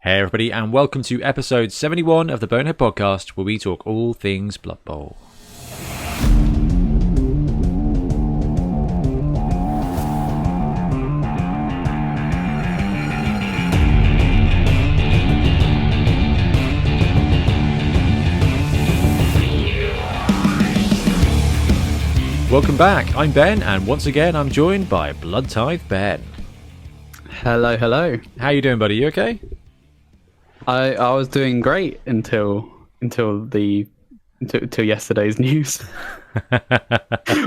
Hey everybody, and welcome to episode 71 of the Bonehead podcast, where we talk all things Blood Bowl. Welcome back, I'm Ben, and once again I'm joined by Blood Tithe Ben. Hello, hello. How you doing, buddy? You okay? I was doing great until yesterday's news,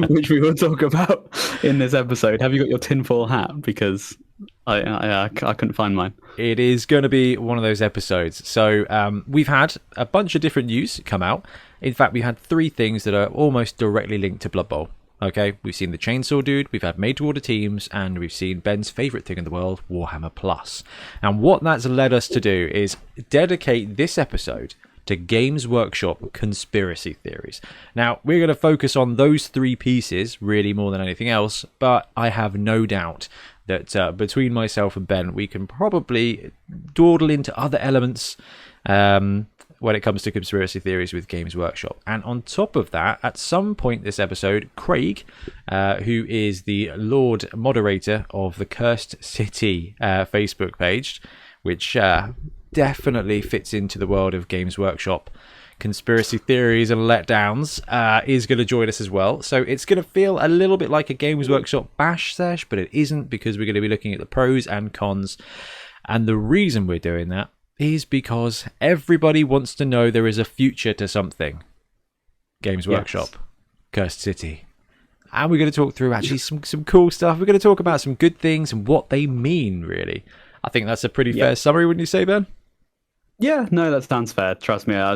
which we will talk about in this episode. Have you got your tinfoil hat? Because I couldn't find mine. It is going to be one of those episodes. So we've had a bunch of different news come out. In fact, we had three things that are almost directly linked to Blood Bowl. Okay, we've seen the Chainsaw Dude, we've had made-to-order teams, and we've seen Ben's favourite thing in the world, Warhammer Plus. And what that's led us to do is dedicate this episode to Games Workshop conspiracy theories. Now, we're going to focus on those three pieces, really more than anything else, but I have no doubt that between myself and Ben, we can probably dawdle into other elements when it comes to conspiracy theories with Games Workshop. And on top of that, at some point this episode, Craig, who is the Lord Moderator of the Cursed City Facebook page, which definitely fits into the world of Games Workshop conspiracy theories and letdowns, is going to join us as well. So it's going to feel a little bit like a Games Workshop bash sesh, but it isn't, because we're going to be looking at the pros and cons. And the reason we're doing that is because everybody wants to know there is a future to something. Games Workshop, yes. Cursed City. And we're going to talk through actually some cool stuff. We're going to talk about some good things and what they mean, really. I think that's a pretty fair summary, wouldn't you say, Ben? Yeah, no, that sounds fair. Trust me, I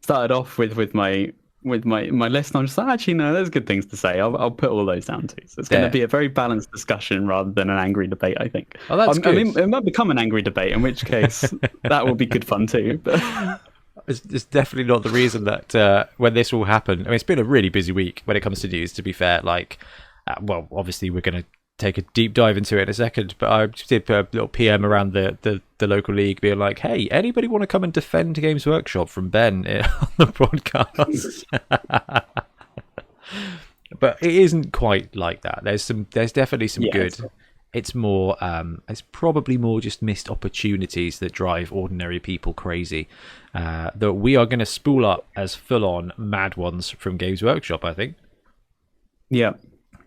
started off with my list, and I'm just like, actually, no, there's good things to say. I'll put all those down too. So it's going to be a very balanced discussion rather than an angry debate, I think. Oh, that's good. I mean, it might become an angry debate, in which case that will be good fun too. But it's definitely not the reason that when this will happen. I mean, it's been a really busy week when it comes to news, to be fair. Like, well, obviously we're going to take a deep dive into it in a second, but I did put a little PM around the local league being like, hey, anybody want to come and defend Games Workshop from Ben on the podcast? But it isn't quite like that. There's definitely some good. It's more it's probably more just missed opportunities that drive ordinary people crazy, that we are going to spool up as full-on mad ones from Games Workshop, I think. Yeah.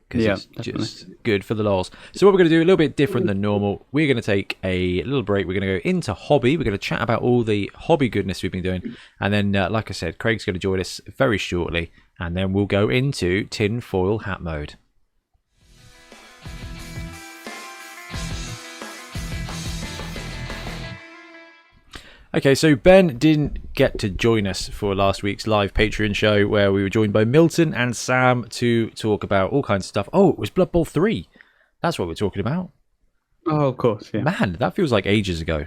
Because it's just good for the lols. So what we're going to do, a little bit different than normal, we're going to take a little break. We're going to go into hobby. We're going to chat about all the hobby goodness we've been doing. And then, like I said, Craig's going to join us very shortly. And then we'll go into tinfoil hat mode. Okay, so Ben didn't get to join us for last week's live Patreon show, where we were joined by Milton and Sam to talk about all kinds of stuff. Oh, it was Blood Bowl 3. That's what we're talking about. Oh, of course, yeah. Man, that feels like ages ago.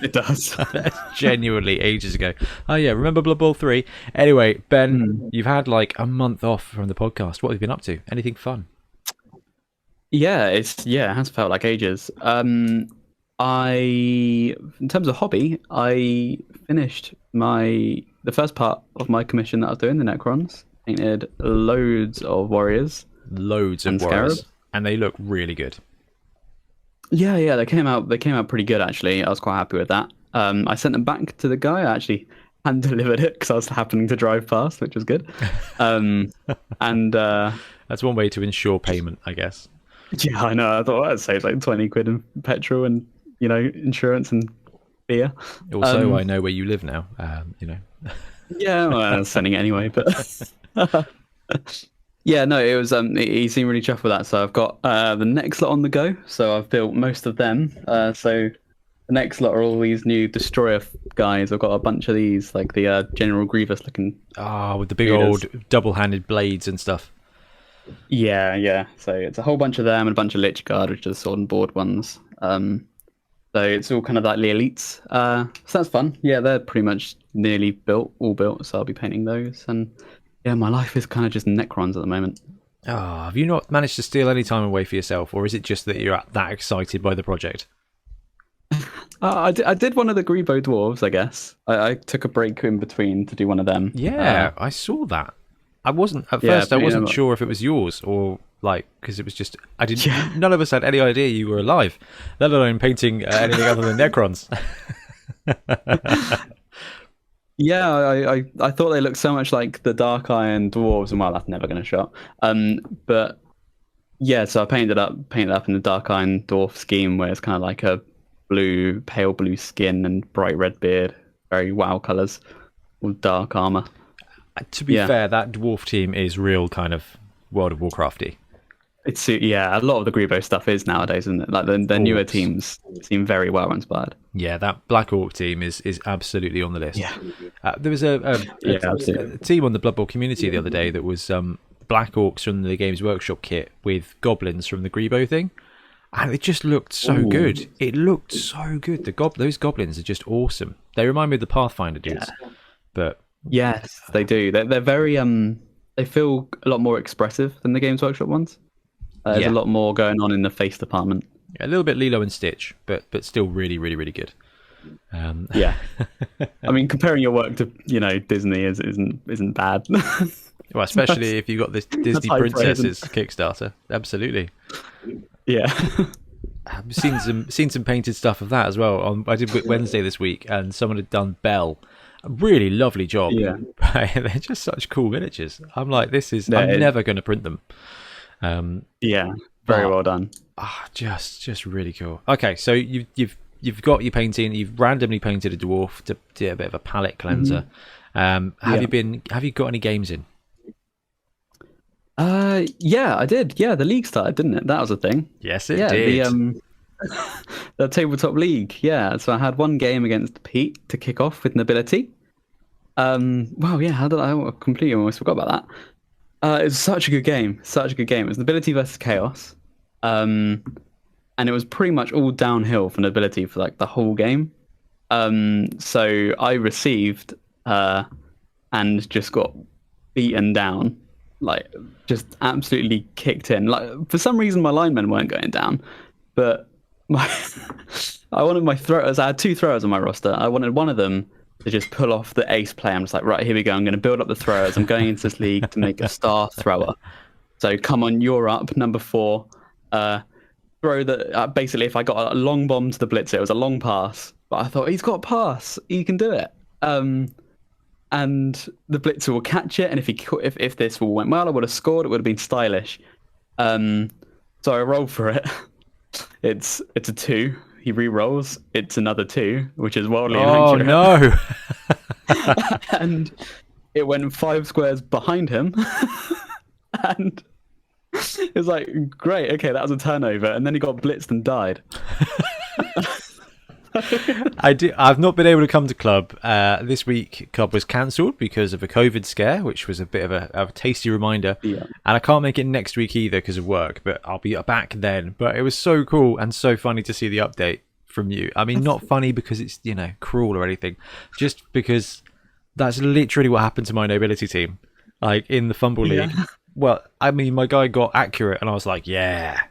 It does. That's genuinely ages ago. Oh, yeah, remember Blood Bowl 3? Anyway, Ben, you've had like a month off from the podcast. What have you been up to? Anything fun? Yeah, it has felt like ages. In terms of hobby, I finished the first part of my commission that I was doing, the Necrons. Painted loads of warriors. Loads of warriors. And they look really good. Yeah, they came out pretty good, actually. I was quite happy with that. I sent them back to the guy. I actually hand delivered it because I was happening to drive past, which was good. And that's one way to ensure payment, I guess. Yeah, I know. I thought I'd save like 20 quid in petrol and, insurance and beer. Also, I know where you live now, Yeah, well, I was sending it anyway, but yeah, no, it was. He seemed really chuffed with that. So I've got the next lot on the go. So I've built most of them. So the next lot are all these new destroyer guys. I've got a bunch of these, like the General Grievous looking. With the big old double-handed blades and stuff. Yeah. So it's a whole bunch of them and a bunch of Lich Guard, which are sword and board ones. So it's all kind of like the elites. So that's fun. Yeah, they're pretty much nearly all built. So I'll be painting those. And yeah, my life is kind of just Necrons at the moment. Have you not managed to steal any time away for yourself, or is it just that you're that excited by the project? I did one of the Grebo dwarves, I guess. I took a break in between to do one of them. Yeah, I saw that. I wasn't at Yeah, first. I but, wasn't sure if it was yours or like because it was just I didn't. Yeah. None of us had any idea you were alive, let alone painting anything other than Necrons. Yeah, I thought they looked so much like the Dark Iron dwarves, and well, that's never going to show up. But yeah, so I painted up in the Dark Iron dwarf scheme, where it's kind of like a blue, pale blue skin and bright red beard, very wow colors, with dark armor. To be fair, that dwarf team is real kind of World of Warcrafty. It's a lot of the Grebo stuff is nowadays, isn't it? Like the newer teams seem very well inspired. Yeah, that Black Orc team is absolutely on the list. Yeah, there was a absolutely. team on the Blood Bowl community the other day that was Black Orcs from the Games Workshop kit with goblins from the Grebo thing, and it just looked so good. It looked so good. Those goblins are just awesome. They remind me of the Pathfinder dudes, but yes, they do. They're very they feel a lot more expressive than the Games Workshop ones. There's a lot more going on in the face department. A little bit Lilo and Stitch, but still really, really, really good. Yeah, I mean, comparing your work to Disney isn't bad. Well, especially if you got this Disney Princesses Kickstarter, absolutely. Yeah, I've seen some painted stuff of that as well. I did Wednesday this week, and someone had done Belle. A really lovely job. Yeah, they're just such cool miniatures. I'm like, I'm never going to print them. Yeah, very well done. Just really cool. Okay, so you've got your painting. You've randomly painted a dwarf to do a bit of a palette cleanser. Have you got any games in? Yeah, I did. Yeah, the league started, didn't it? That was a thing. Yes, it did. The tabletop league. Yeah, so I had one game against Pete to kick off with nobility. Wow, yeah, how did I completely almost forgot about that. It was such a good game. It was nobility versus chaos. And it was pretty much all downhill for nobility for like the whole game. So I received and just got beaten down, like just absolutely kicked in. Like for some reason my linemen weren't going down, but I wanted my throwers. I had two throwers on my roster. I wanted one of them to just pull off the ace play. I'm just like, right, here we go. I'm going to build up the throwers. I'm going into this league to make a star thrower. So come on, you're up, number 4. Throw the basically. If I got a long bomb to the blitzer, it was a long pass. But I thought he's got a pass. He can do it. And the blitzer will catch it. And if this all went well, I would have scored. It would have been stylish. So I rolled for it. It's a 2. He re-rolls. It's another 2, which is wildly inaccurate. Oh no! And it went 5 squares behind him, and it was like, great, okay, that was a turnover, and then he got blitzed and died. I've not been able to come to club. This week club was cancelled because of a COVID scare, which was a bit of a tasty reminder. Yeah. And I can't make it next week either because of work, but I'll be back then. But it was so cool and so funny to see the update from you. I mean, not funny because it's cruel or anything, just because that's literally what happened to my nobility team, like in the Fumble League. Well, I mean, my guy got accurate, and I was like, yeah.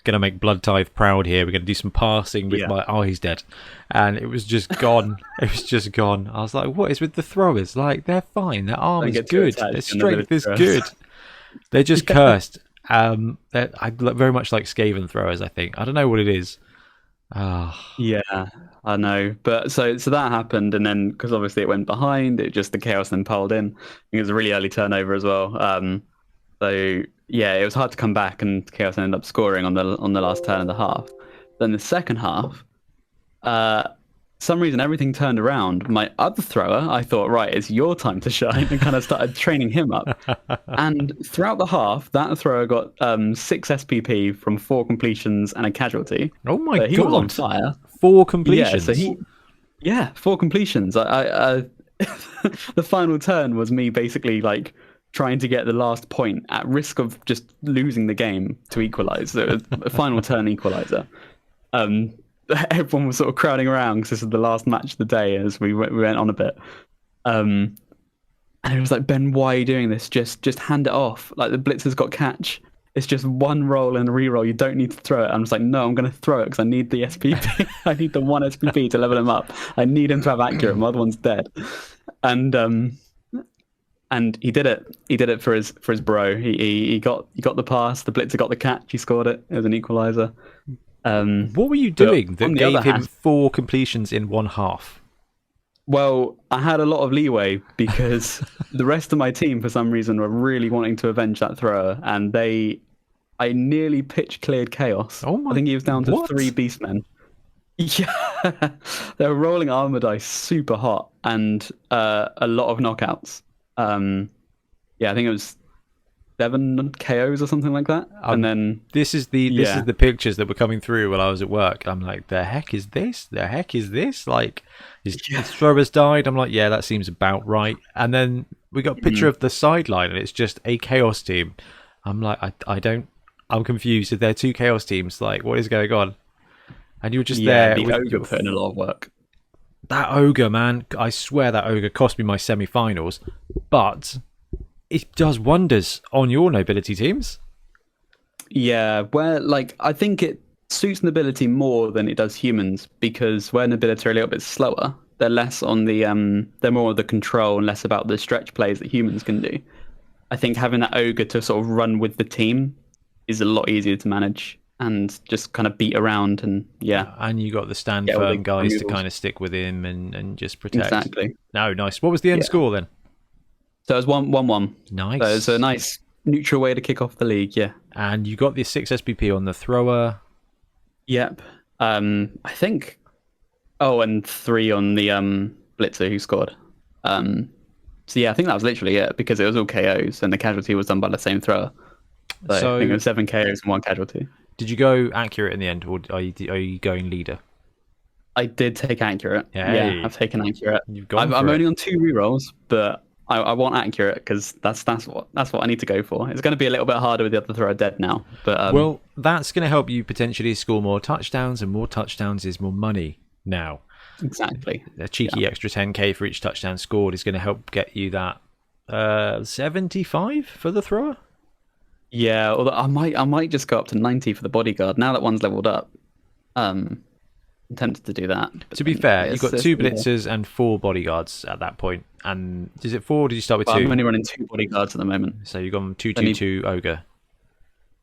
Gonna make Blood Tithe proud here. We're gonna do some passing with he's dead, and it was just gone. It was just gone. I was like, what is with the throwers? Like, they're fine. Their arm is good. Their strength is good. They're just cursed. I very much like Skaven throwers. I think I don't know what it is. Yeah, I know. But so that happened, and then because obviously it went behind, the chaos then piled in. I think it was a really early turnover as well. So yeah, it was hard to come back, and Chaos ended up scoring on the last turn of the half. Then the second half, some reason everything turned around. My other thrower, I thought, right, it's your time to shine, and kind of started training him up. And throughout the half, that thrower got 6 SPP from 4 completions and a casualty. Oh my god, he was on fire. 4 completions. Yeah, so 4 completions. The final turn was me basically like trying to get the last point at risk of just losing the game to equalize. So it was a final turn equalizer. Everyone was sort of crowding around because this is the last match of the day as we went on a bit. And it was like, Ben, why are you doing this? Just hand it off. Like, the blitzer's got catch. It's just one roll and a reroll. You don't need to throw it. I'm just like, no, I'm going to throw it because I need the SPP. I need the one SPP to level him up. I need him to have accurate. My other one's dead. And he did it. He did it for his bro. He got the pass. The blitzer got the catch. He scored it. It was an equalizer. What were you doing that gave him 4 completions in one half? Well, I had a lot of leeway because the rest of my team, for some reason, were really wanting to avenge that thrower, and I nearly pitch cleared chaos. Oh my! I think he was down to what? 3 beastmen. Yeah, they were rolling armor dice super hot and a lot of knockouts. Yeah, I think it was 7 KOs or something like that. And then this is the pictures that were coming through while I was at work. I'm like, the heck is this? The heck is this? Like, his throwers died. I'm like, yeah, that seems about right. And then we got a picture of the sideline, and it's just a chaos team. I'm like, I'm confused. If there are 2 chaos teams, like, what is going on? And you were just there. The ogre put in a lot of work. That ogre, man, I swear that ogre cost me my semi-finals, but it does wonders on your nobility teams. Yeah, where I think it suits nobility more than it does humans, because where nobility are a little bit slower, they're less on the they're more of the control and less about the stretch plays that humans can do. I think having that ogre to sort of run with the team is a lot easier to manage and just kind of beat around and and you got the stand firm guys to kind of stick with him and just protect. Exactly. No, nice. What was the end score then? So it was 1-1. Nice. So it's a nice neutral way to kick off the league, yeah. And you got the 6 SPP on the thrower. Yep. I think. Oh, and 3 on the blitzer who scored. So yeah, I think that was literally it because it was all KOs and the casualty was done by the same thrower. So I think it was 7 KOs and 1 casualty. Did you go accurate in the end, or are you going leader? I did take accurate. Hey. Yeah, I've taken accurate. I'm only on 2 rerolls, but I want accurate because that's what I need to go for. It's going to be a little bit harder with the other thrower dead now, but well, that's going to help you potentially score more touchdowns, and more touchdowns is more money now. Exactly. A cheeky extra 10k for each touchdown scored is going to help get you that 75 for the thrower. Yeah, although I might just go up to 90 for the bodyguard now that one's leveled up. I'm tempted to do that. To be fair, you've got 2 blitzers and 4 bodyguards at that point. And is it 4? Or did you start with 2? I'm only running 2 bodyguards at the moment. So you've gone 2-2-2 ogre.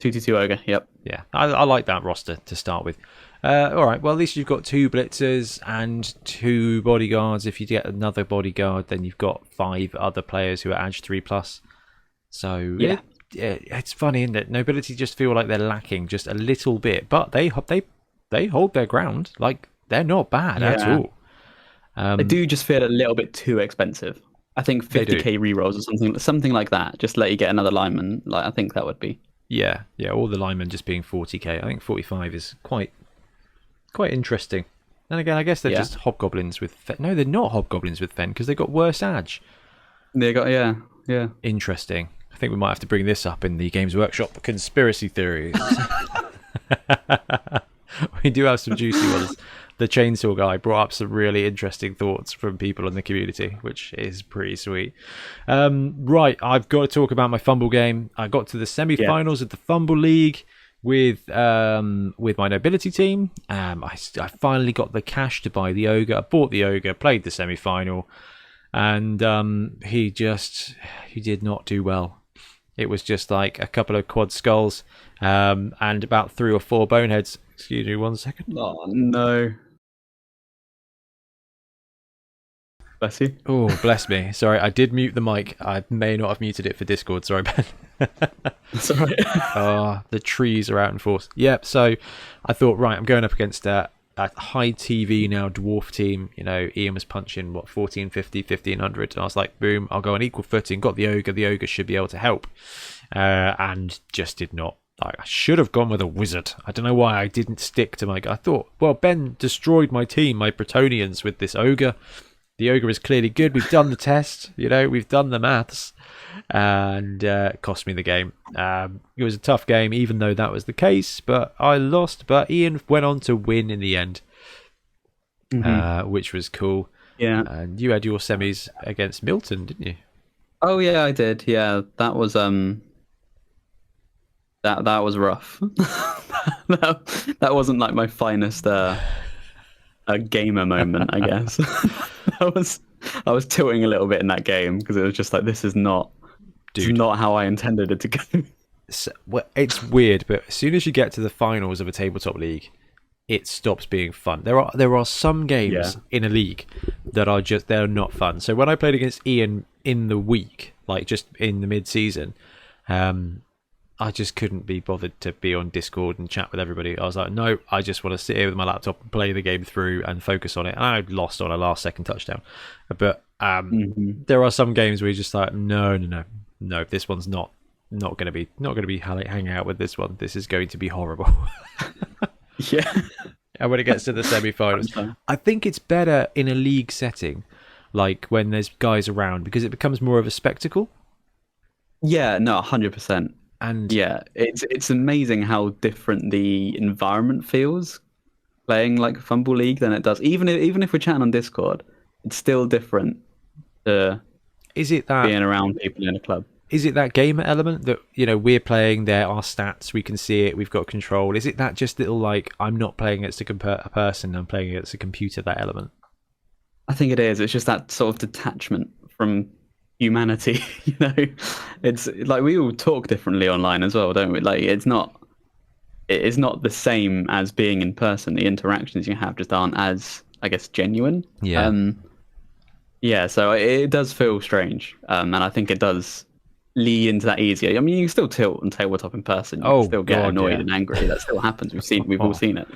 2-2-2 ogre. Yep. Yeah, I like that roster to start with. All right. Well, at least you've got 2 blitzers and 2 bodyguards. If you get another bodyguard, then you've got 5 other players who are Edge 3+. So yeah. It's funny, isn't it? Nobility just feel like they're lacking just a little bit, but they hold their ground. Like, they're not bad at all. They do just feel a little bit too expensive. I think 50k rerolls or something like that. Just let you get another lineman. Like, I think that would be. Yeah. All the linemen just being 40k. I think 45 is quite interesting. And again, I guess they're just hobgoblins with Fen. No, they're not hobgoblins with Fen because they got worse Edge. They got yeah. Interesting. I think we might have to bring this up in the Games Workshop conspiracy theories. We do have some juicy ones. The chainsaw guy brought up some really interesting thoughts from people in the community, which is pretty sweet. Right, I've got to talk about my fumble game. I got to the semi-finals of the Fumble League with my nobility team. I finally got the cash to buy the ogre. I bought the ogre, played the semi-final, and he did not do well. It was just like a couple of quad skulls and about 3 or 4 boneheads. Excuse me 1 second. Oh, no. Bless you. Oh, bless me. Sorry, I did mute the mic. I may not have muted it for Discord. Sorry, Ben. That's all right. Oh, the trees are out in force. Yep, so I thought, right, I'm going up against a high TV now dwarf team. You know, Ian was punching, 1450, 1500. And I was like, boom, I'll go on equal footing. Got the ogre. The ogre should be able to help. And just did not. I should have gone with a wizard. I don't know why I didn't stick to my... I thought, well, Ben destroyed my team, my Bretonians, with this ogre. The ogre is clearly good. We've done the test. You know, we've done the maths. And it cost me the game. It was a tough game, even though that was the case. But I lost. But Ian went on to win in the end, which was cool. Yeah. And you had your semis against Milton, didn't you? Oh, yeah, I did. Yeah, that was... That was rough. That wasn't like my finest a gamer moment, I guess. I was tilting a little bit in that game because it was just like this is Dude. not how I intended it to go. So, well, it's weird, but as soon as you get to the finals of a tabletop league, it stops being fun. There are some games in a league that are just they're not fun. So when I played against Ian in the week, like just in the mid-season, I just couldn't be bothered to be on Discord and chat with everybody. I was like, no, I just want to sit here with my laptop and play the game through and focus on it. And I lost on a last-second touchdown. But there are some games where you're just like, no, this one's not going to be hanging out with this one. This is going to be horrible. Yeah. And when it gets to the semi-finals, I think it's better in a league setting, like when there's guys around, because it becomes more of a spectacle. Yeah, no, 100%. And yeah, it's amazing how different the environment feels playing like Fumble League than it does. Even if we're chatting on Discord, it's still different to is it that being around people in a club. Is it that gamer element that, we're playing there, our stats, we can see it, we've got control? Is it that just little, like, I'm not playing against a person, I'm playing against a computer, that element? I think it is. It's just that sort of detachment from humanity, It's like we all talk differently online as well, don't we? Like, it's not the same as being in person. The interactions you have just aren't as, I guess, genuine. Yeah. Yeah, so it does feel strange. And I think it does lead into that easier. I mean, you can still tilt and tabletop in person. You can still get annoyed and angry. That still happens. We've all seen it.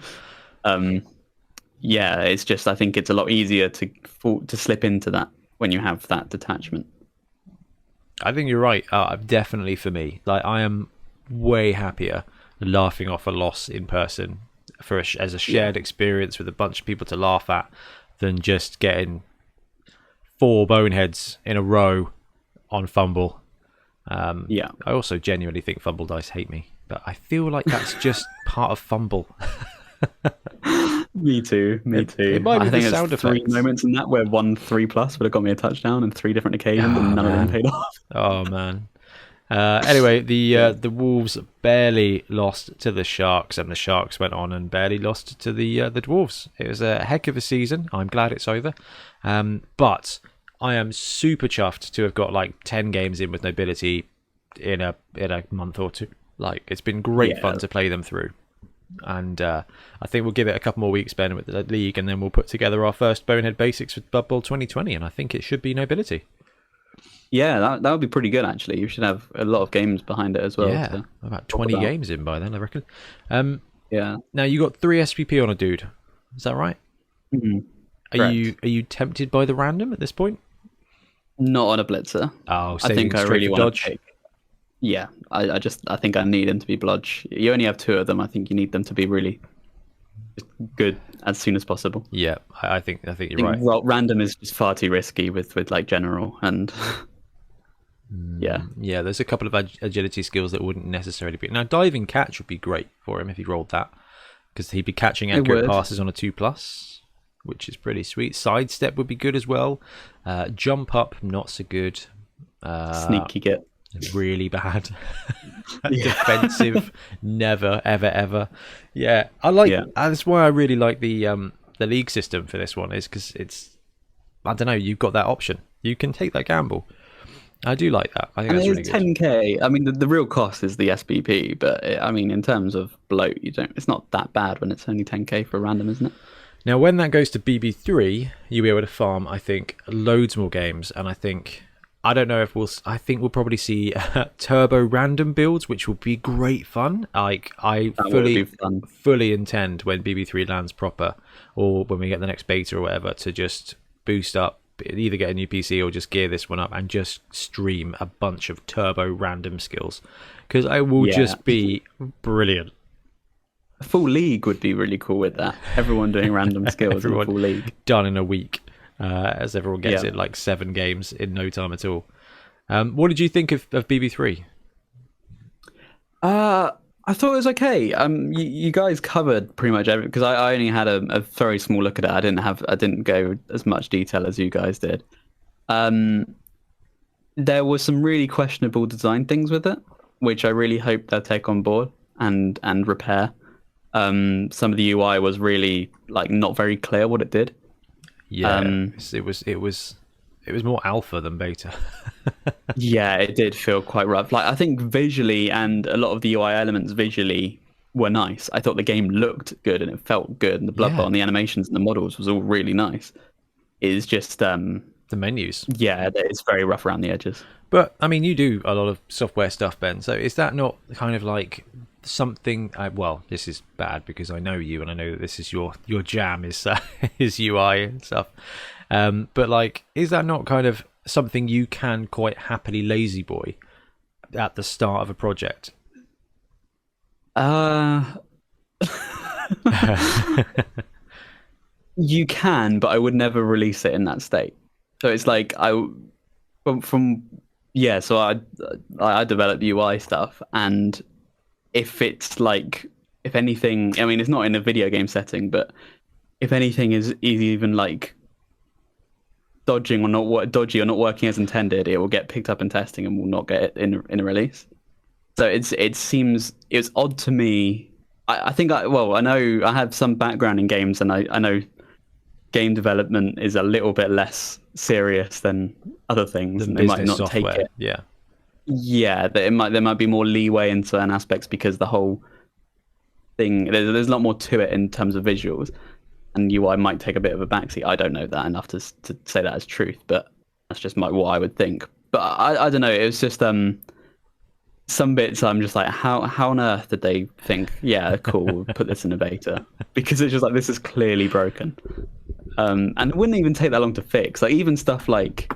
Yeah, it's just I think it's a lot easier to slip into that when you have that detachment. I think you're right. Definitely for me. Like, I am way happier laughing off a loss in person as a shared experience with a bunch of people to laugh at than just getting 4 boneheads in a row on Fumble. I also genuinely think Fumble dice hate me, but I feel like that's just part of Fumble. Me too. It might be I think the sound there's 3 effects. moments in that where 3+ would have got me a touchdown on 3 different occasions, and none of them paid off. Oh man. Anyway, the Wolves barely lost to the Sharks, and the Sharks went on and barely lost to the Dwarves. It was a heck of a season. I'm glad it's over. But I am super chuffed to have got like 10 games in with Nobility in a month or two. Like, it's been great fun to play them through. And I think we'll give it a couple more weeks, Ben, with the league, and then we'll put together our first Bonehead Basics with Blood Bowl 2020, and I think it should be Nobility. Yeah, that would be pretty good, actually. You should have a lot of games behind it as well. Yeah, about 20 games in by then, I reckon. Yeah. Now, you got 3 SPP on a dude. Is that right? Mm-hmm. Are you tempted by the random at this point? Not on a blitzer. Oh, I think I really want dodge. to take. Yeah, I think I need them to be blodge. You only have 2 of them. I think you need them to be really good as soon as possible. Yeah, I think you're right. Random is just far too risky with like general and yeah. There's a couple of agility skills that wouldn't necessarily be. Now, diving catch would be great for him if he rolled that, because he'd be catching accurate passes on a 2+, which is pretty sweet. Sidestep would be good as well. Jump up, not so good. Sneaky git. Really bad. Defensive, never, ever. Yeah, I like. That's why I really like the league system for this one, is because it's, I don't know, you've got that option. You can take that gamble. I do like that. I think that's really good. 10k. I mean, the real cost is the SBP, but I mean, in terms of bloat, it's not that bad when it's only 10k for a random, isn't it? Now, when that goes to BB3, you'll be able to farm, I think, loads more games, and I don't know if I think we'll probably see turbo random builds, which will be great fun. Like, I fully intend when BB3 lands proper, or when we get the next beta or whatever, to just boost up, either get a new PC or just gear this one up and just stream a bunch of turbo random skills, because it will just be brilliant. A full league would be really cool with that. Everyone doing random skills in a full league. Done in a week. As everyone gets it like 7 games in no time at all. What did you think of BB3? I thought it was okay. You guys covered pretty much everything, because I only had a very small look at it. I didn't go as much detail as you guys did. There was some really questionable design things with it, which I really hope they'll take on board and repair. Some of the UI was really like not very clear what it did. Yeah, it was more alpha than beta. Yeah, it did feel quite rough. Like I think visually and a lot of the UI elements visually were nice. I thought the game looked good and it felt good, and the Blood Bowl and the animations and the models was all really nice. It's just the menus. Yeah, it's very rough around the edges. But I mean, you do a lot of software stuff, Ben. So is that not kind of like something? Well, this is bad because I know you and I know that this is your jam is is UI and stuff. But like, is that not kind of something you can quite happily lazy boy at the start of a project? You can, but I would never release it in that state. So it's like so I develop UI stuff, and if it's like, if anything, I mean, it's not in a video game setting, but if anything is even like dodgy or not working as intended, it will get picked up in testing and will not get it in a release. So it's odd to me. I know I have some background in games, and I know game development is a little bit less serious than other things, and they might not software. take it. Yeah, that there might be more leeway in certain aspects because the whole thing, there's a lot more to it in terms of visuals, and UI might take a bit of a backseat. I don't know that enough to say that as truth, but that's just what I would think. But I don't know. It was just some bits I'm just like, how on earth did they think, yeah, cool, we'll put this in a beta? Because it's just like, this is clearly broken. And it wouldn't even take that long to fix. Like even stuff like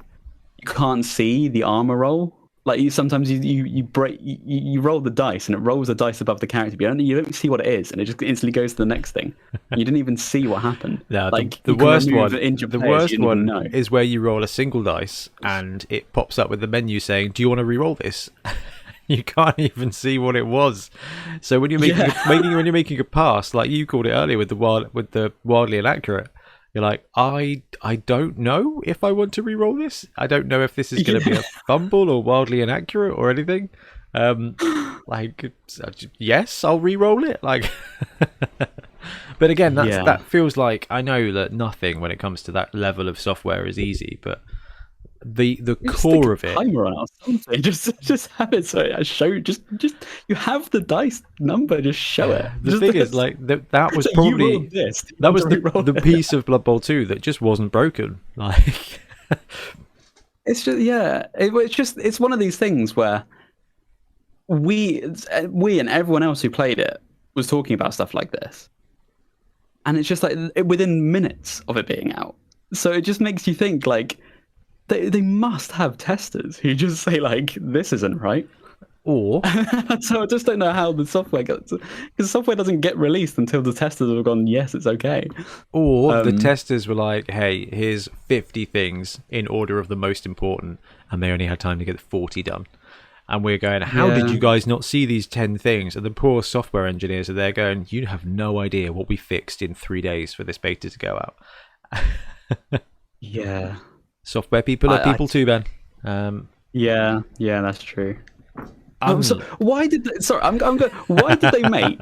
you can't see the armor roll. Like sometimes you roll the dice and it rolls the dice above the character, but you don't see what it is, and it just instantly goes to the next thing. You didn't even see what happened. No, like the worst one is where you roll a single dice and it pops up with the menu saying, "Do you want to re-roll this?" You can't even see what it was. So when you're making a pass, like you called it earlier with the wildly inaccurate, you're like, I don't know if I want to re-roll this. I don't know if this is going to be a fumble or wildly inaccurate or anything. Like, yes, I'll re-roll it. Like, but again, that feels like, I know that nothing when it comes to that level of software is easy, but the core of it, timer on it or something. Just have it so I show. Just you have the dice number. Just show it. The thing is, like that was probably that was the piece of Blood Bowl 2 that just wasn't broken. Like it's just it's one of these things where we and everyone else who played it was talking about stuff like this, and it's just like within minutes of it being out. So it just makes you think like. They must have testers who just say like, this isn't right. Or so I just don't know how the software gets, because software doesn't get released until the testers have gone, yes, it's okay. Or the testers were like, hey, here's 50 things in order of the most important, and they only had time to get 40 done. And we're going, how did you guys not see these 10 things? And the poor software engineers are there going, you have no idea what we fixed in 3 days for this beta to go out. Yeah. Software people are people too, Ben. Yeah, that's true. So why did they, why did they make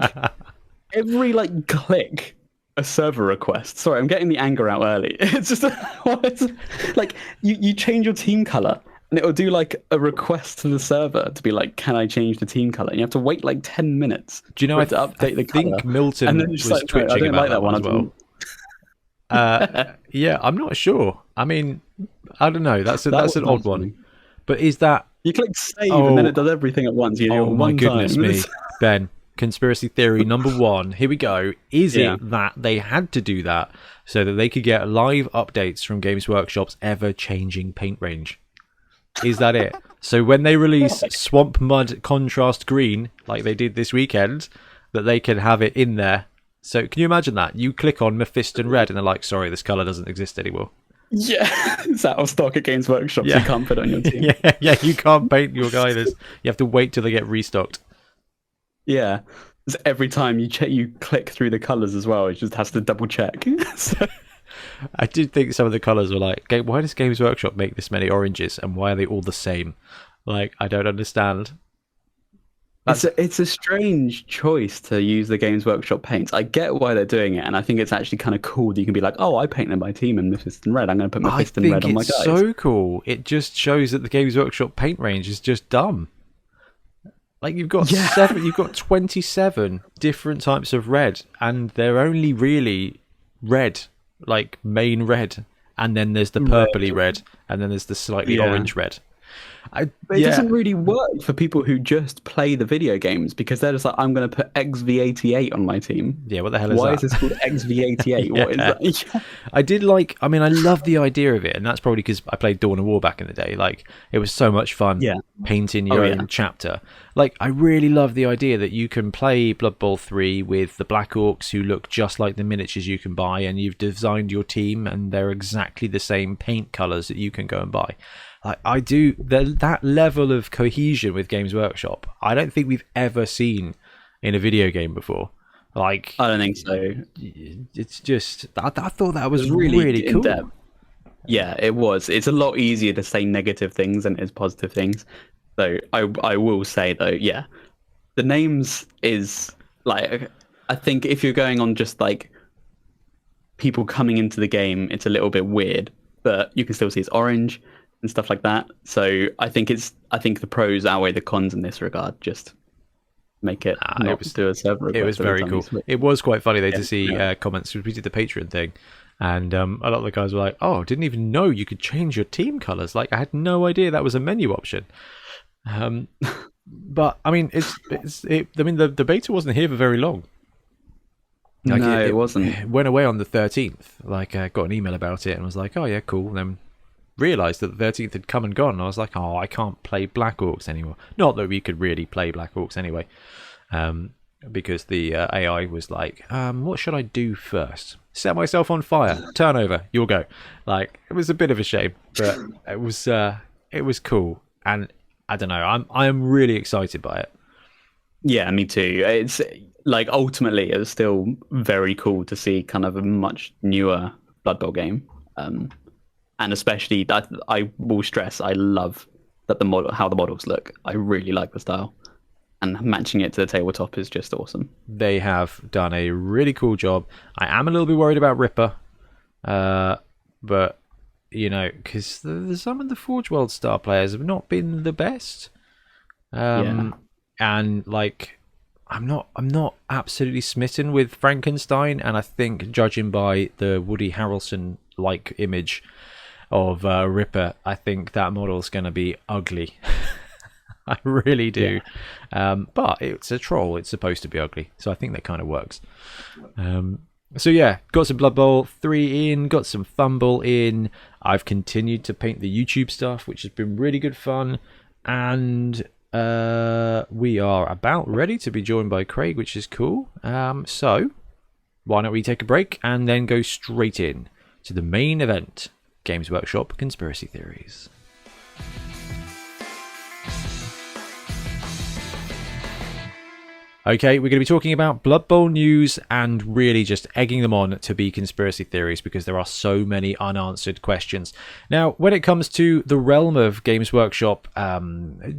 every like click a server request? Sorry, I'm getting the anger out early. It's just like you change your team color and it'll do like a request to the server to be like, can I change the team color? And you have to wait like 10 minutes. Do you know, to update the color. I think Milton was like, twitching I don't about like that one as well. Yeah, I'm not sure. I mean, I don't know. That's an odd one. But is that you click save and then it does everything at once? My goodness me, Ben! Conspiracy theory number 1. Here we go. Is it that they had to do that so that they could get live updates from Games Workshop's ever-changing paint range? Is that it? So when they release Swamp Mud Contrast Green, like they did this weekend, that they can have it in there. So can you imagine that? You click on Mephiston Red and they're like, sorry, this colour doesn't exist anymore. Yeah, it's out of stock at Games Workshop. So you can't put it on your team. yeah, you can't paint your guy. You have to wait till they get restocked. Yeah, every time you click through the colours as well, it just has to double check. So... I did think some of the colours were like, okay, why does Games Workshop make this many oranges and why are they all the same? Like, I don't understand. It's a strange choice to use the Games Workshop paints. I get why they're doing it, and I think it's actually kind of cool that you can be like, oh, I painted my team in Mephiston red. I'm going to put I Mephiston red think on my it's guys. so cool. It just shows that the Games Workshop paint range is just dumb. Like you've got 27 different types of red, and they're only really red, like main red, and then there's the purpley red, and then there's the slightly orange red. But it doesn't really work for people who just play the video games, because they're just like, I'm going to put XV88 on my team. Yeah, what the hell is Why that? is this called XV88? What is that? I love the idea of it, and that's probably because I played Dawn of War back in the day. Like, it was so much fun painting your own chapter. Like, I really love the idea that you can play Blood Bowl 3 with the Black Orcs who look just like the miniatures you can buy, and you've designed your team, and they're exactly the same paint colours that you can go and buy. I do that level of cohesion with Games Workshop. I don't think we've ever seen in a video game before. Like, I don't think so. It's just I thought that was really cool. In-depth. Yeah, it was. It's a lot easier to say negative things than it is positive things. So I will say though, yeah, the names is like, I think if you're going on just like people coming into the game, it's a little bit weird, but you can still see it's orange and stuff like that. So I think the pros outweigh the cons in this regard. Just make it do a server. It was very cool. It was quite funny though to see comments. We did the Patreon thing, and a lot of the guys were like, "Oh, didn't even know you could change your team colors. Like, I had no idea that was a menu option." But I mean, the beta wasn't here for very long. Like, no, it wasn't. It went away on the 13th. Like, I got an email about it and was like, "Oh yeah, cool." And then realised that the 13th had come and gone. And I was like, "Oh, I can't play Black Orcs anymore." Not that we could really play Black Orcs anyway, because the AI was like, "What should I do first? Set myself on fire. Turn over. You'll go." Like, it was a bit of a shame, but it was cool, and I don't know. I am really excited by it. Yeah, me too. It's like, ultimately, it was still very cool to see kind of a much newer Blood Bowl game. And especially that, I will stress, I love that how the models look. I really like the style, and matching it to the tabletop is just awesome. They have done a really cool job. I am a little bit worried about Ripper, but you know, because some of the Forge World star players have not been the best. And like, I'm not absolutely smitten with Frankenstein, and I think, judging by the Woody Harrelson like image of Ripper, I think that model's going to be ugly. I really do. But it's a troll. It's supposed to be ugly, so I think that kind of works. So yeah, got some Blood Bowl 3 in, got some Fumble in. I've continued to paint the YouTube stuff, which has been really good fun. And we are about ready to be joined by Craig, which is cool. So why don't we take a break and then go straight in to the main event, Games Workshop Conspiracy Theories. Okay, we're going to be talking about Blood Bowl news and really just egging them on to be conspiracy theories, because there are so many unanswered questions. Now, when it comes to the realm of Games Workshop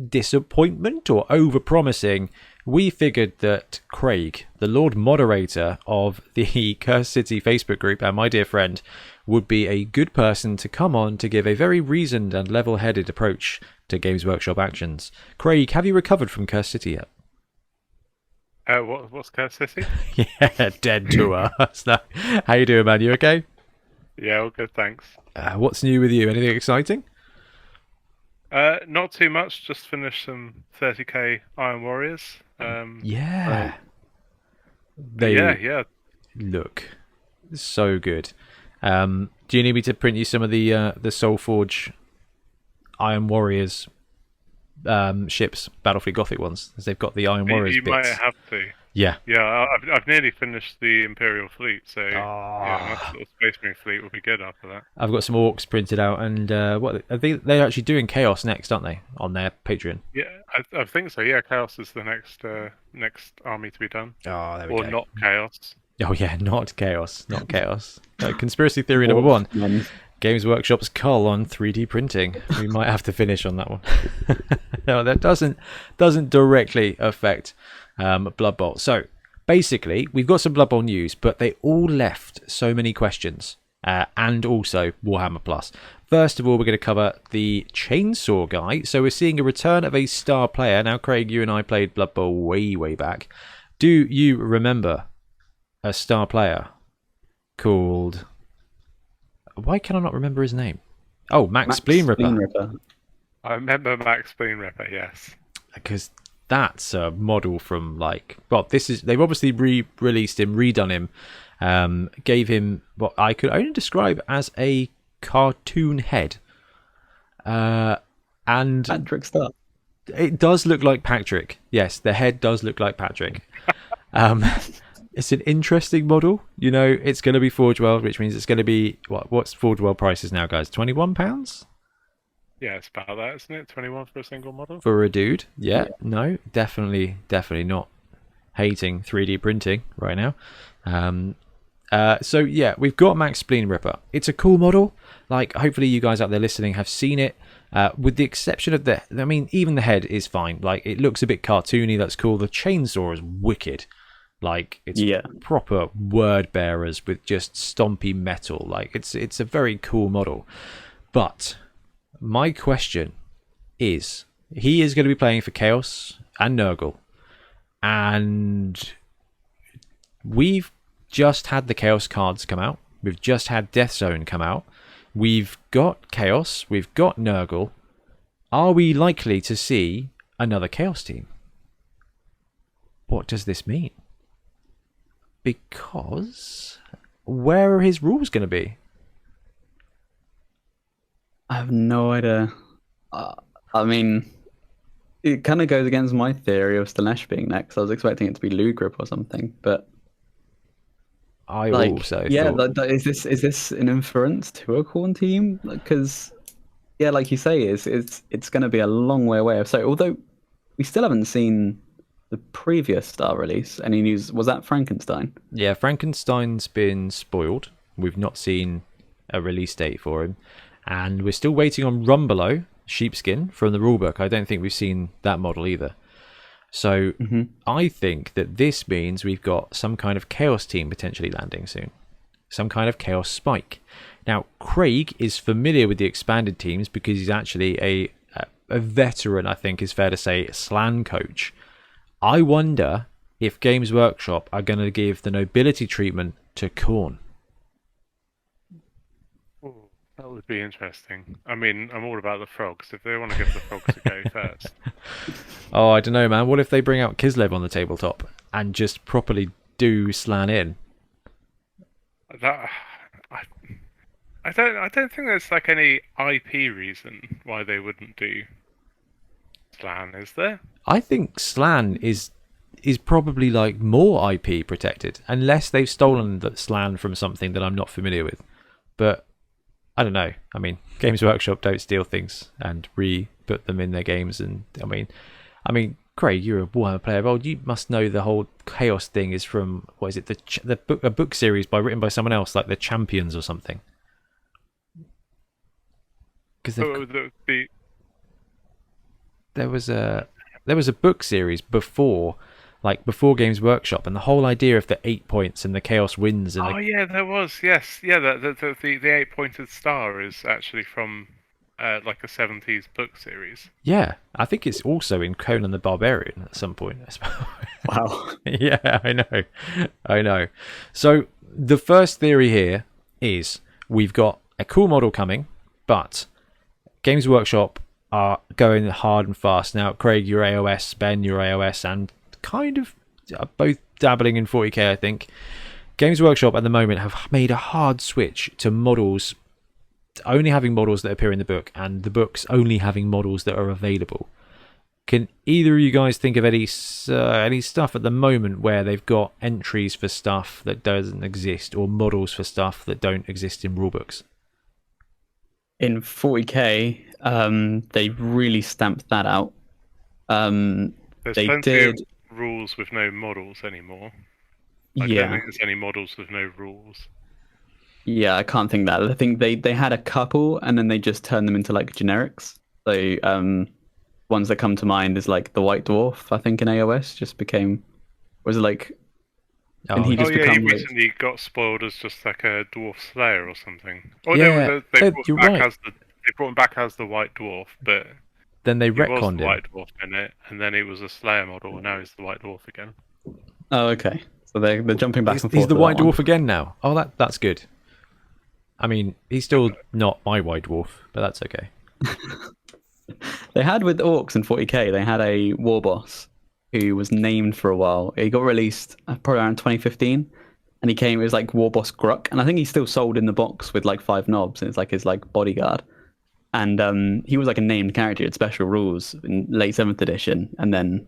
disappointment or over-promising, we figured that Craig, the Lord Moderator of the Curse City Facebook group and my dear friend, would be a good person to come on to give a very reasoned and level-headed approach to Games Workshop actions. Craig, have you recovered from Curse City yet? What's Curse City? Yeah, dead to us. No. How you doing, man? You okay? Yeah, all good, thanks. What's new with you? Anything exciting? Not too much. Just finished some 30k Iron Warriors. Yeah. Yeah. Look so good. Do you need me to print you some of the Soulforge Iron Warriors ships, Battlefleet Gothic ones, as they've got the Iron Warriors you bits? might have to. Yeah. I've nearly finished the Imperial fleet, so yeah, my little Space Marine fleet will be good after that. I've got some orcs printed out, and what are they're actually doing Chaos next, aren't they, on their Patreon? Yeah, I think so. Yeah, Chaos is the next army to be done. Oh, there we go. Not Chaos. Oh yeah, not Chaos. Conspiracy theory number one. Games Workshop's cull on 3D printing. We might have to finish on that one. No, that doesn't directly affect Blood Bowl. So basically, we've got some Blood Bowl news, but they all left so many questions, and also Warhammer Plus. First of all, we're going to cover the Chainsaw Guy. So we're seeing a return of a star player. Now, Craig, you and I played Blood Bowl way back. Do you remember a star player called... Why can I not remember his name? Oh, Max Spleen Ripper. I remember Max Spleen Ripper, yes. Because that's a model from they've obviously re-released him, redone him, gave him what I could only describe as a cartoon head. And Patrick Star. It does look like Patrick. Yes, the head does look like Patrick. It's an interesting model. You know, it's going to be Forge World, which means it's going to be... What's Forge World prices now, guys? £21? Yeah, it's about that, isn't it? 21 for a single model? For a dude? Yeah. No, definitely not hating 3D printing right now. So, yeah, we've got Max Spleen Ripper. It's a cool model. Like, hopefully you guys out there listening have seen it. With the exception of even the head is fine. Like, it looks a bit cartoony. That's cool. The chainsaw is wicked. Like, it's proper word bearers with just stompy metal. Like, it's a very cool model. But my question is, he is going to be playing for Chaos and Nurgle. And we've just had the Chaos cards come out. We've just had Death Zone come out. We've got Chaos. We've got Nurgle. Are we likely to see another Chaos team? What does this mean? Because where are his rules going to be? I have no idea. I mean, it kind of goes against my theory of Slanesh being next. I was expecting it to be Lugrip or something, but I also thought... is this an inference to a Khorne team? Because like you say, it's going to be a long way away. So although we still haven't seen the previous Star release, any news? Was that Frankenstein? Yeah, Frankenstein's been spoiled. We've not seen a release date for him. And we're still waiting on Rumbelow, Sheepskin, from the rulebook. I don't think we've seen that model either. So I think that this means we've got some kind of Chaos team potentially landing soon. Some kind of Chaos Spike. Now, Craig is familiar with the expanded teams because he's actually a veteran, I think is fair to say, Slan coach. I wonder if Games Workshop are going to give the nobility treatment to Khorne. Oh, that would be interesting. I mean, I'm all about the frogs. If they want to give the frogs a go first. Oh, I don't know, man. What if they bring out Kislev on the tabletop and just properly do Slan in? I don't think there's like any IP reason why they wouldn't do Slan, is there? I think Slan is probably like more IP protected, unless they've stolen the Slan from something that I'm not familiar with. But I don't know. I mean, Games Workshop don't steal things and re-put them in their games. And I mean, Craig, you're a Warhammer player. Well, you must know the whole Chaos thing is from, what is it? A book series written by someone else, like the Champions or something. Because there was a book series before Games Workshop, and the whole idea of the 8 points and the Chaos wins. And yeah, there was. Yes, yeah. The 8-pointed star is actually from like a 70s book series. Yeah, I think it's also in Conan the Barbarian at some point. Wow. Yeah, I know. So the first theory here is we've got a cool model coming, but Games Workshop are going hard and fast. Now, Craig, your AOS, Ben, your AOS, and kind of both dabbling in 40k, I think. Games Workshop at the moment have made a hard switch to models only having models that appear in the book, and the books only having models that are available. Can either of you guys think of any stuff at the moment where they've got entries for stuff that doesn't exist, or models for stuff that don't exist in rulebooks? In 40k, they really stamped that out. There's they plenty did of rules with no models anymore. I yeah. don't think there's any models with no rules. Yeah, I can't think that. I think they had a couple, and then they just turned them into like generics. So ones that come to mind is like the White Dwarf. I think in AOS just became was it like, and Oh, he Oh just yeah, he become like recently got spoiled as just like a dwarf slayer or something. Or yeah, they brought him you're back right. as they brought him back as the white dwarf, but Then they he was retconned the him. white dwarf in it, and then he was a slayer model, and now he's the white dwarf again. oh okay. So they're jumping back and He's forth the with that White one. Dwarf again now. Oh, that's good. I mean, he's still not my White Dwarf, but that's okay. They had with orcs in 40k. They had a war boss who was named for a while. He got released probably around 2015, and he came. It was like War Boss Gruck, and I think he's still sold in the box with like 5 knobs, and it's like his like bodyguard. And he was like a named character. He had special rules in late 7th edition, and then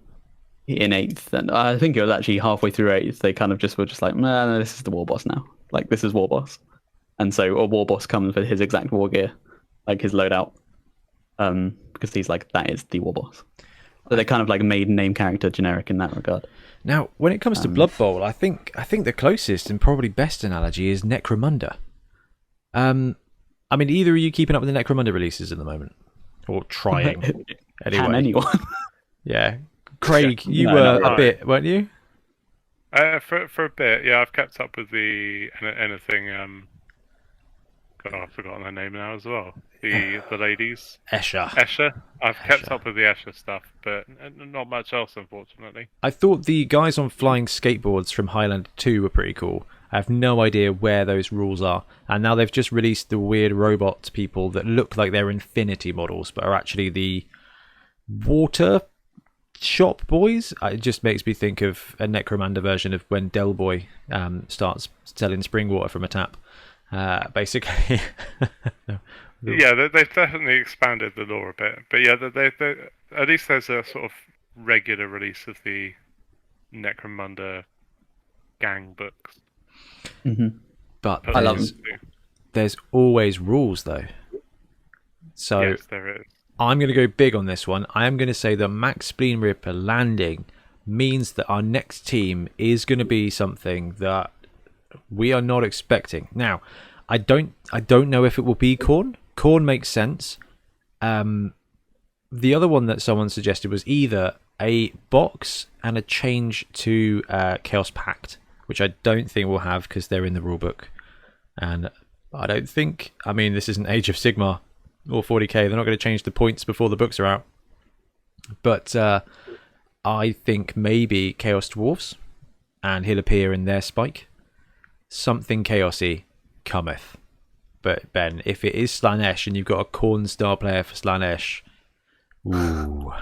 in 8th, and I think it was actually halfway through 8th. They kind of just were just like, nah, no, this is the War Boss now. Like this is War Boss, and so a War Boss comes with his exact war gear, like his loadout, because he's like that is the War Boss. So they kind of like made name character generic in that regard. Now, when it comes to Blood Bowl, I think the closest and probably best analogy is Necromunda. I mean, either are you keeping up with the Necromunda releases at the moment, or trying? Can anyone? Yeah, Craig, you No, were not a bit, weren't you? For a bit, yeah, I've kept up with the anything. God, I've forgotten her name now as well. The ladies. Escher. Escher. I've kept Escher. up with the Escher stuff, but not much else, unfortunately. I thought the guys on flying skateboards from Highlander 2 were pretty cool. I have no idea where those rules are. And now they've just released the weird robot people that look like they're Infinity models, but are actually the water shop boys. It just makes me think of a Necromunda version of when Del Boy starts selling spring water from a tap. Basically. Yeah, they've definitely expanded the lore a bit, but yeah, they at least there's a sort of regular release of the Necromunda gang books. Mm-hmm. But I love there's always rules, though. So Yes, there is. I'm going to go big on this one. I am going to say that Max Spleen Ripper landing means that our next team is going to be something that we are not expecting. Now, I don't know if it will be Khorne. Khorne makes sense. The other one that someone suggested was either a box and a change to Chaos Pact, which I don't think we'll have because they're in the rulebook. And I don't think, I mean, this isn't Age of Sigmar or 40k. They're not going to change the points before the books are out. But I think maybe Chaos Dwarfs, and he'll appear in their spike. Something chaosy cometh. But Ben, if it is Slanesh and you've got a Khorne star player for Slanesh, ooh,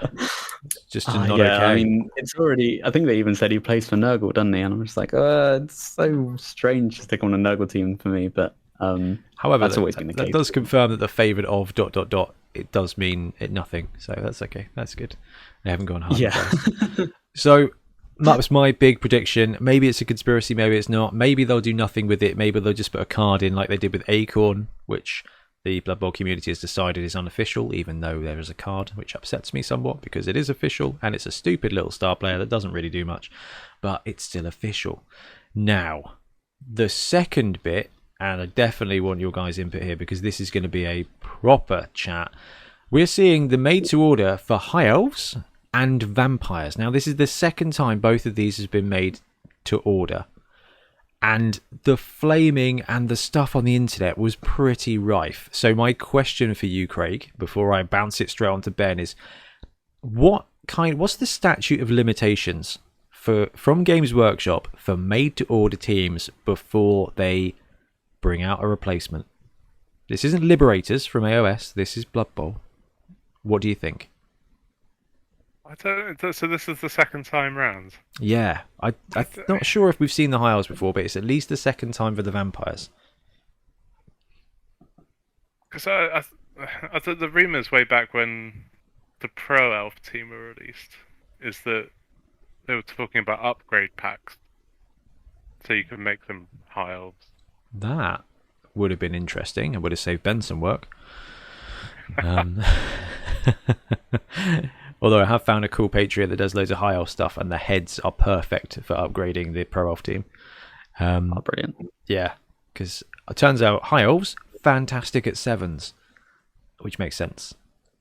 it's just not okay. I mean, it's already. I think they even said he plays for Nurgle, doesn't he? And I'm just like, it's so strange to stick on a Nurgle team for me. But however, that's always been the that case. does confirm that the favourite of ... It does mean it nothing, so that's okay. That's good. They haven't gone hard. Yeah. So that was my big prediction. Maybe it's a conspiracy, maybe it's not. Maybe they'll do nothing with it. Maybe they'll just put a card in like they did with Acorn, which the Blood Bowl community has decided is unofficial, even though there is a card, which upsets me somewhat because it is official and it's a stupid little star player that doesn't really do much, but it's still official. Now, the second bit, and I definitely want your guys' input here because this is going to be a proper chat. We're seeing the made to order for High Elves and Vampires. Now, this is the second time both of these has been made to order. And the flaming and the stuff on the internet was pretty rife. So my question for you, Craig, before I bounce it straight on to Ben, is what's the statute of limitations from Games Workshop for made to order teams before they bring out a replacement? This isn't Liberators from AOS. This is Blood Bowl. What do you think? So this is the second time round. Yeah, I'm not sure if we've seen the High Elves before, but it's at least the second time for the Vampires. Because I thought the rumours way back when the Pro Elf team were released is that they were talking about upgrade packs, so you could make them High Elves. That would have been interesting and would have saved Ben some work. Although I have found a cool Patriot that does loads of High Elf stuff, and the heads are perfect for upgrading the Pro Elf team. Brilliant. Yeah, because it turns out High Elves, fantastic at 7s, which makes sense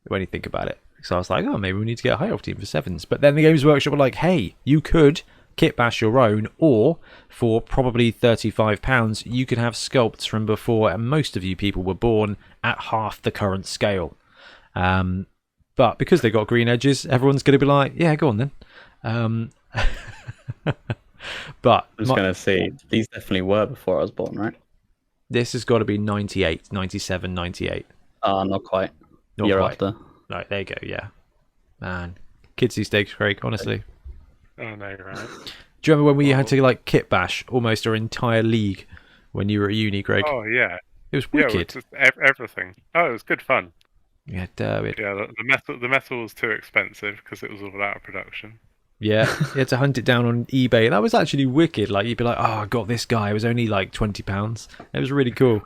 when you think about it. So I was like, oh, maybe we need to get a High Elf team for 7s. But then the Games Workshop were like, hey, you could kit bash your own, or for probably £35, you could have sculpts from before, and most of you people were born at half the current scale. But because they got green edges, everyone's going to be like, yeah, go on then. But I'm just going to see. These definitely were before I was born, right? This has got to be 98, 97, 98. Not quite. Not Year quite. after. Right, there you go, yeah. Man, kids these days, Craig, honestly. Oh, no, you're right. Do you remember when we had to like kit bash almost our entire league when you were at uni, Craig? Oh, yeah. It was Yeah, wicked. it was just everything. Oh, it was good fun. Yeah, Yeah, the metal was too expensive because it was all out of production. yeah, you had to hunt it down on eBay. That was actually wicked. Like you'd be like, "Oh, I got this guy. It was only like £20." It was really cool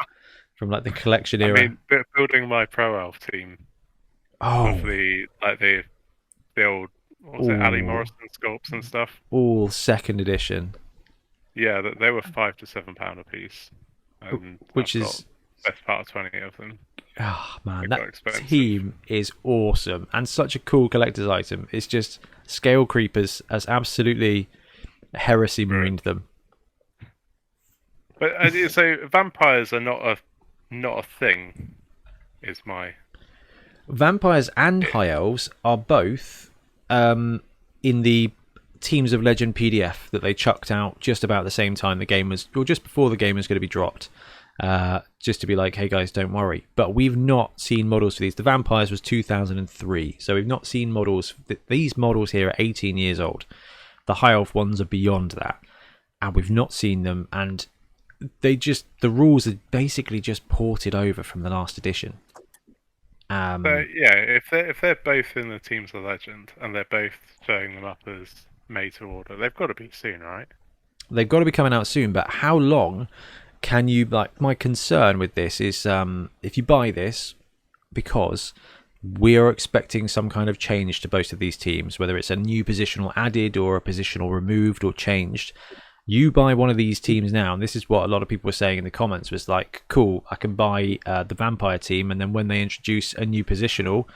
from like the collection era. I mean, building my Pro Elf team of the old, what was it, Ali Morrison sculpts and stuff. All second edition. Yeah, they were £5 to £7 a piece, and Which I've is got the best part of 20 of them. oh man, They that got expensive. team is awesome and such a cool collector's item. It's just Scale Creepers has absolutely heresy marined them. But so vampires are not a thing. Is my Vampires and High Elves are both in the Teams of Legend PDF that they chucked out just about the same time the game was, or just before the game was going to be dropped. Just to be like, hey guys, don't worry. But we've not seen models for these. The Vampires was 2003, so we've not seen models. These models here are 18 years old. The High Elf ones are beyond that, and we've not seen them. And the rules are basically just ported over from the last edition. but yeah, if they're both in the Teams of Legend and they're both showing them up as made to order, they've got to be soon, right? They've got to be coming out soon, but how long can you, like, my concern with this is if you buy this, because we are expecting some kind of change to both of these teams, whether it's a new positional added or a positional removed or changed. You buy one of these teams now, and this is what a lot of people were saying in the comments, was like, cool, I can buy the Vampire team, and then when they introduce a new positional,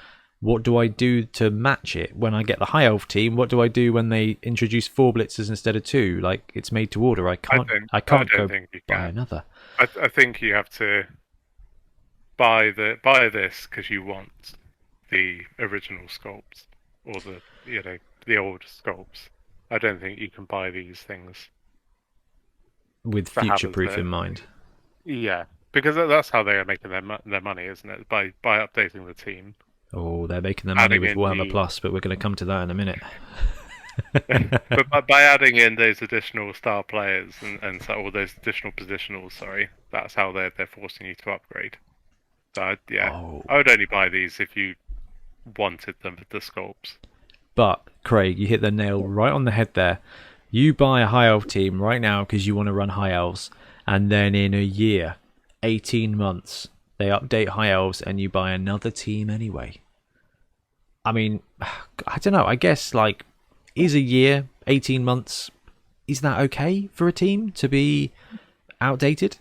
what do I do to match it? When I get the High Elf team, what do I do when they introduce 4 blitzers instead of 2? Like, it's made to order. I can't go buy another. I think you have to buy this because you want the original sculpts or the old sculpts. I don't think you can buy these things With for future-proof habits, in mind. Yeah, because that's how they are making their money, isn't it? By updating the team. Oh, they're making their money Adding with in Warhammer Plus, but we're going to come to that in a minute. But by adding in those additional star players and all those additional positionals, that's how they're forcing you to upgrade. So I would only buy these if you wanted them for the sculpts. But, Craig, you hit the nail right on the head there. You buy a High Elf team right now because you want to run High Elves, and then in a year, 18 months, they update High Elves and you buy another team anyway. I mean, I don't know. I guess, like, is a year, 18 months, is that okay for a team to be outdated?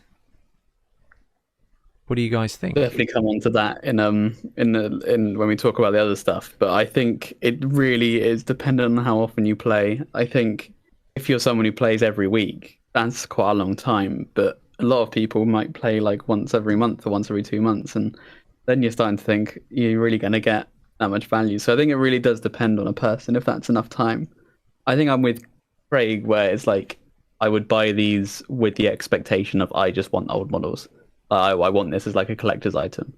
What do you guys think? Definitely come on to that in when we talk about the other stuff. But I think it really is dependent on how often you play. I think if you're someone who plays every week, that's quite a long time. But a lot of people might play like once every month or once every 2 months, and then you're starting to think you're really going to get that much value. So I think it really does depend on a person if that's enough time. I think I'm with Craig where it's like I would buy these with the expectation of I just want old models. I want this as like a collector's item.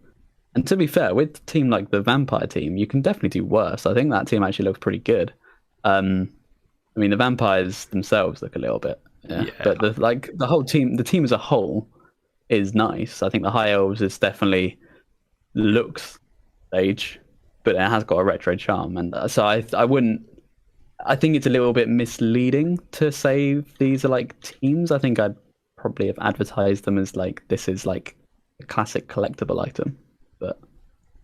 And to be fair, with a team like the Vampire team, you can definitely do worse. I think that team actually looks pretty good. I mean, the vampires themselves look a little bit, yeah. But the whole team, the team as a whole, is nice. I think the High Elves is definitely looks age, but it has got a retro charm, and so I wouldn't. I think it's a little bit misleading to say these are like teams. I think I'd probably have advertised them as like this is like a classic collectible item, but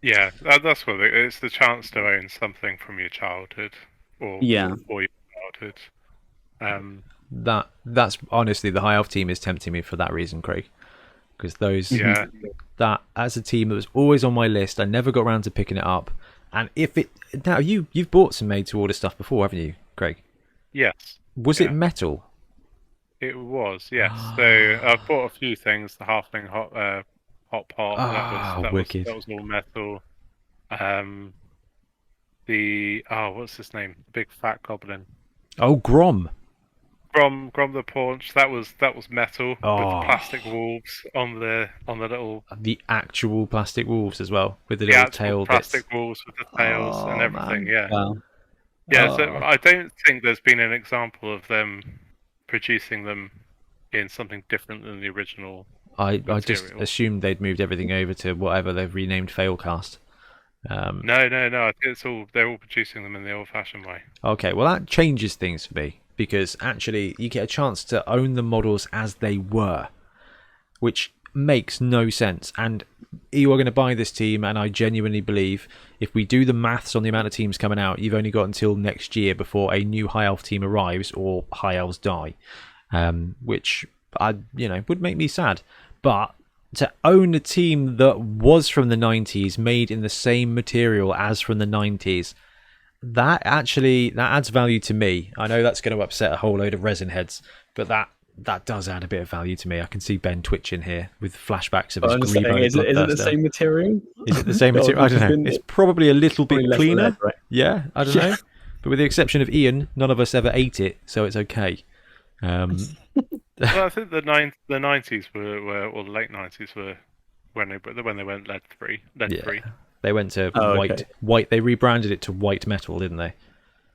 yeah, that's what it's the chance to own something from your childhood or your childhood. That's honestly, the High Elf team is tempting me for that reason, Craig. because those Yeah. that as a team that was always on my list. I never got around to picking it up. And if it now you've bought some made to order stuff before, haven't you, Craig? Yes. Was it metal? It was, yes. So I've bought a few things. The halfling hot pot. Wicked. That was all metal. What's his name? The big fat goblin. Oh, Grom. Grom the Paunch. That was metal with plastic wolves on the little. The actual plastic wolves as well, with the little tail plastic bits. wolves with the tails and everything. Man. Yeah. Wow. Yeah. So I don't think there's been an example of them producing them in something different than the original. I just assumed they'd moved everything over to whatever they've renamed Failcast. No. I think they're all producing them in the old-fashioned way. Okay, well that changes things for me, because actually you get a chance to own the models as they were, which makes no sense. And you are going to buy this team, and I genuinely believe if we do the maths on the amount of teams coming out, you've only got until next year before a new High Elf team arrives or High Elves die, which would make me sad. But to own a team that was from the 90s, made in the same material as from the 90s, that adds value to me. I know that's going to upset a whole load of resin heads, but that does add a bit of value to me. I can see Ben twitching here with flashbacks of his Grebo. Is it the same material? Is it the same material? I don't know. It's probably a little bit cleaner. Lead, right? Yeah, I don't know. But with the exception of Ian, none of us ever ate it, so it's okay. Well, I think the 90s were, or the late 90s were when they went lead free. They went to white. They rebranded it to white metal, didn't they?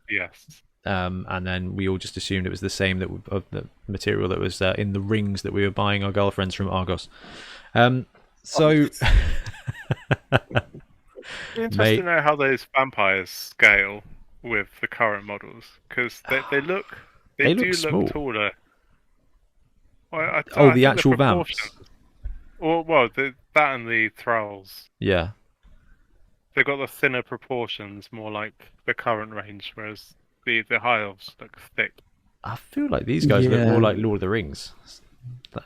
Yes. And then we all just assumed it was the same of the material that was in the rings that we were buying our girlfriends from Argos. So interesting to know how those vampires scale with the current models, because they do look small. taller. Well, the actual vamps. That and the thralls. Yeah. They've got the thinner proportions, more like the current range, whereas the high elves look thick. I feel like these guys look more like Lord of the Rings.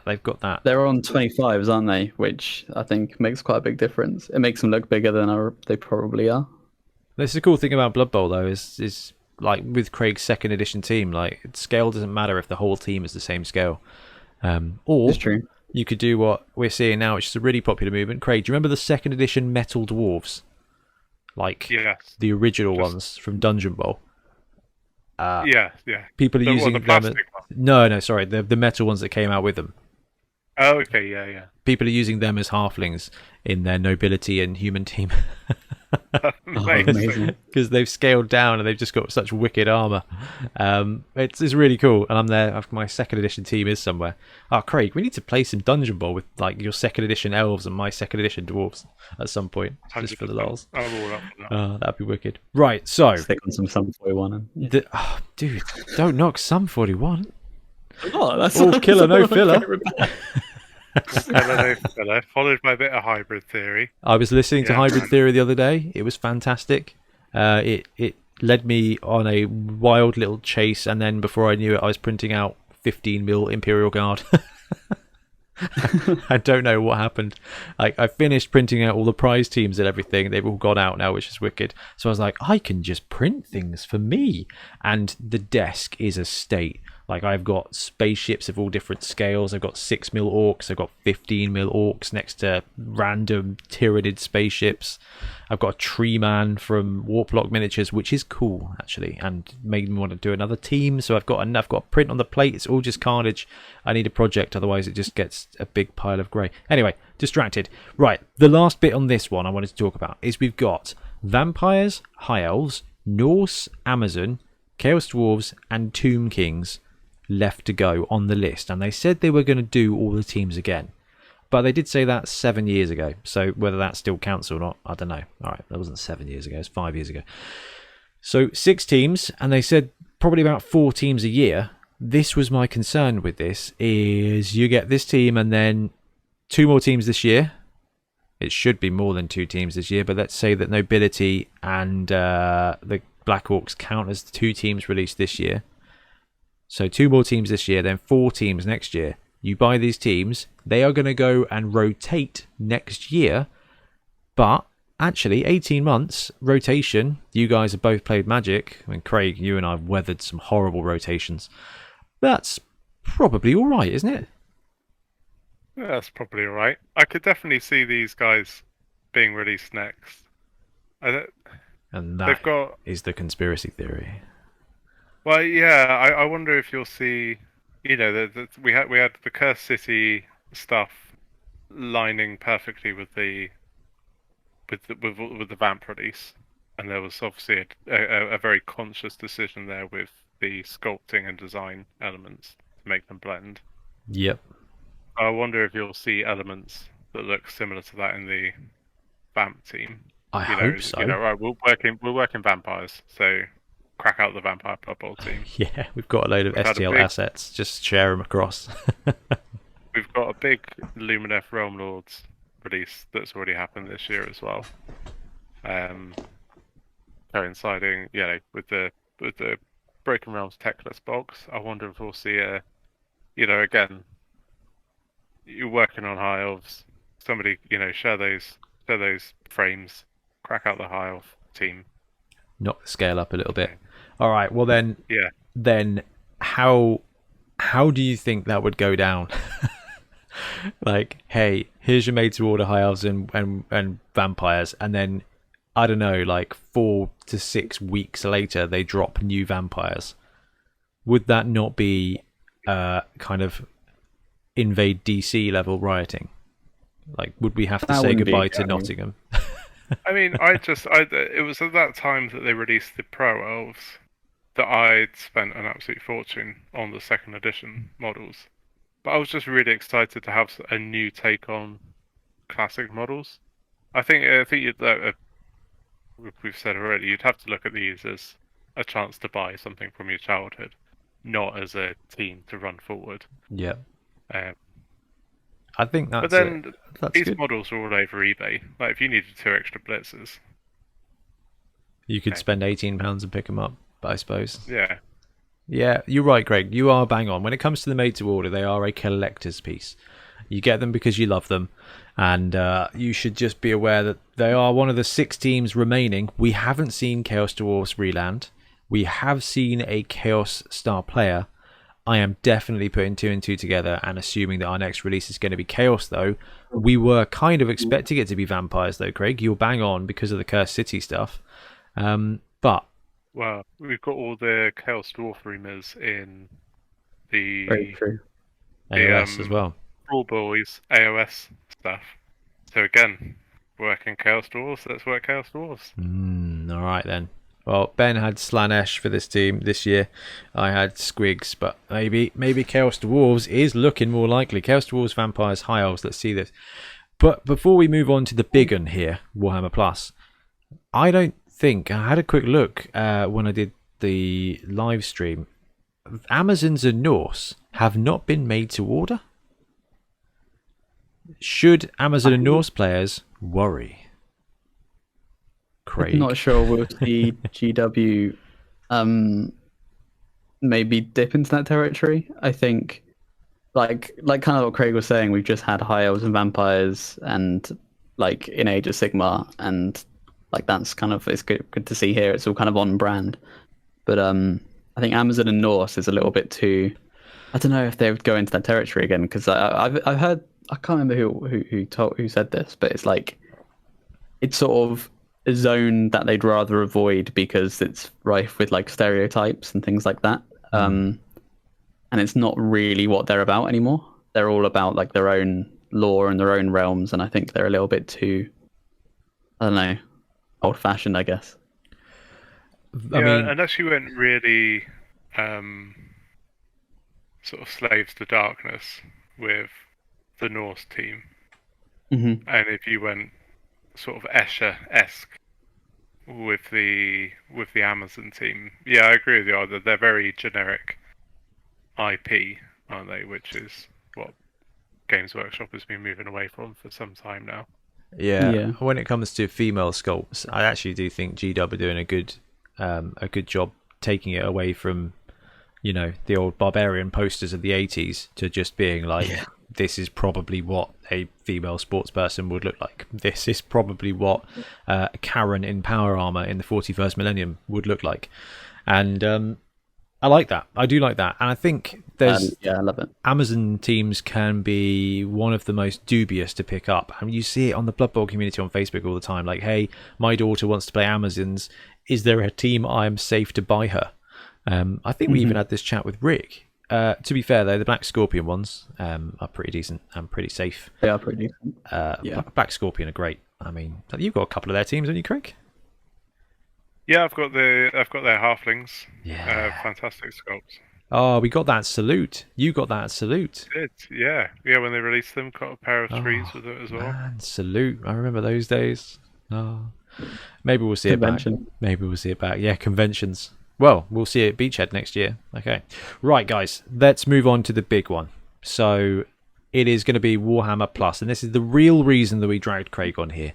They've got that. They're on 25s, aren't they? Which I think makes quite a big difference. It makes them look bigger than they probably are. That's the cool thing about Blood Bowl, though, is like with Craig's second edition team, like scale doesn't matter if the whole team is the same scale. Or it's true. You could do what we're seeing now, which is a really popular movement. Craig, do you remember the second edition metal dwarves? Like the original ones from Dungeon Bowl. Yeah. People are using the them. plastic ones. No, sorry, the metal ones that came out with them. Oh, okay, yeah. People are using them as halflings in their nobility and human team. Amazing. Because they've scaled down and they've just got such wicked armor. It's really cool, and I'm there. My second edition team is somewhere. Craig, we need to play some Dungeon Ball with like your second edition elves and my second edition dwarves at some point, just for the lols. I'm all up for that. That'd be wicked. Right, so stick on some Sum 41. Dude, don't knock Sum 41. That's all killer, no filler. Hello, followed by a bit of hybrid theory. I was listening to Hybrid Theory the other day. It was fantastic. It led me on a wild little chase, and then before I knew it, I was printing out 15mm Imperial Guard. I don't know what happened. I finished printing out all the prize teams and everything. They've all gone out now, which is wicked. So I was like, I can just print things for me. And the desk is a state. Like, I've got spaceships of all different scales. I've got 6mm orcs. I've got 15mm orcs next to random Tyranid spaceships. I've got a tree man from Warplock Miniatures, which is cool, actually, and made me want to do another team. So I've got a print on the plate. It's all just carnage. I need a project, otherwise it just gets a big pile of grey. Anyway, distracted. Right, the last bit on this one I wanted to talk about is we've got vampires, high elves, Norse, Amazon, Chaos Dwarves, and Tomb Kings left to go on the list, and they said they were going to do all the teams again, but they did say that 7 years ago, so whether that still counts or not, I don't know. Alright, that wasn't 7 years ago, it was 5 years ago. So 6 teams, and they said probably about 4 teams a year. This was my concern with this, is you get this team and then 2 more teams this year. It should be more than 2 teams this year, but let's say that Nobility and the Black Orcs count as the 2 teams released this year. So 2 more teams this year, then 4 teams next year. You buy these teams, they are going to go and rotate next year, but actually 18 months rotation. You guys have both played Magic. I mean, Craig, you and I have weathered some horrible rotations. That's probably all right, isn't it? Yeah, that's probably all right. I could definitely see these guys being released next. And They've that got. is the conspiracy theory. Well, yeah. I wonder if you'll see. We had the Cursed City stuff lining perfectly with the Vamp release, and there was obviously a very conscious decision there with the sculpting and design elements to make them blend. Yep. I wonder if you'll see elements that look similar to that in the Vamp team. I hope so. Right, we're working vampires, so crack out the Vampire Blood Bowl team. Yeah, we've got a load of STL assets. Just share them across. We've got a big Lumineth Realm Lords release that's already happened this year as well. Coinciding, with the Broken Realms Techless box. I wonder if we'll see again, you're working on High Elves. Somebody, share those frames, crack out the High Elf team. Knock the scale up a little bit. All right. Well then. Yeah. Then how do you think that would go down? Like, hey, here's your made to order high elves and vampires, and then I don't know, like 4 to 6 weeks later they drop new vampires. Would that not be kind of invade DC level rioting? Like, would we have to say goodbye to Nottingham? I mean, it was at that time that they released the Pro Elves that I'd spent an absolute fortune on the second edition models. But I was just really excited to have a new take on classic models. I think we've said already, you'd have to look at these as a chance to buy something from your childhood, not as a team to run forward. Yeah. I think that's. But then these good. models are all over eBay. Like, if you needed 2 extra blitzers, you could spend £18 and pick them up. I suppose. Yeah. Yeah, you're right, Greg. You are bang on. When it comes to the made to order, they are a collector's piece. You get them because you love them, and you should just be aware that they are one of the 6 teams remaining. We haven't seen Chaos Dwarfs reland. We have seen a Chaos Star player. I am definitely putting 2 and 2 together and assuming that our next release is going to be Chaos, though. We were kind of expecting it to be vampires, though, Craig. You're bang on because of the Cursed City stuff. But well, we've got all the Chaos Dwarf rumors in the Very true. AOS as well. Brawl Boys AOS stuff. So again, working Chaos Dwarfs, let's work Chaos Dwarfs. All right then. Well, Ben had Slanesh for this team this year. I had Squigs, but maybe Chaos Dwarves is looking more likely. Chaos Dwarves, Vampires, High Elves, let's see this. But before we move on to the big one here, Warhammer Plus, I don't think, I had a quick look when I did the live stream. Amazons and Norse have not been made to order. Should Amazon and Norse players worry? Craig. I'm not sure we'll see GW maybe dip into that territory. I think like kind of what Craig was saying, we've just had High Elves and Vampires and like in Age of Sigmar, and like that's kind of, it's good to see here. It's all kind of on brand. But I think Amazon and Norse is a little bit too, I don't know if they would go into that territory again, because I've heard, I can't remember who said this, but it's like it's sort of a zone that they'd rather avoid because it's rife with like stereotypes and things like that. And it's not really what they're about anymore. They're all about like their own lore and their own realms, and I think they're a little bit too, I don't know, old-fashioned, I guess. I mean, unless you went really sort of slaves to darkness with the Norse team, and if you went sort of Escher-esque with the Amazon team, yeah, I agree with you. They're very generic IP, aren't they? Which is what Games Workshop has been moving away from for some time now. Yeah. When it comes to female sculpts, I actually do think GW are doing a good job taking it away from you know, the old barbarian posters of the 80s to just being like, this is probably what a female sports person would look like. This is probably what Karen in power armor in the 41st millennium would look like. And I like that. I do like that. And I think there's I love it. Amazon teams can be one of the most dubious to pick up. I mean, you see it on the Blood Bowl community on Facebook all the time. Like, hey, my daughter wants to play Amazons. Is there a team I am safe to buy her? I think we even had this chat with Rick. To be fair, though, the Black Scorpion ones are pretty decent and pretty safe. They are pretty decent. Black Scorpion are great. I mean, you've got a couple of their teams, haven't you, Craig? Yeah, I've got their halflings. Yeah. Fantastic sculpts. Oh, we got that salute. You got that salute. Yeah. When they released them, got a pair of threes with it as well. Man, salute. I remember those days. Oh. Maybe we'll see it back. Maybe we'll see it back. Yeah, conventions. Well, we'll see it at Beachhead next year. Okay. Right, guys. Let's move on to the big one. So it is going to be Warhammer Plus. And this is the real reason that we dragged Craig on here.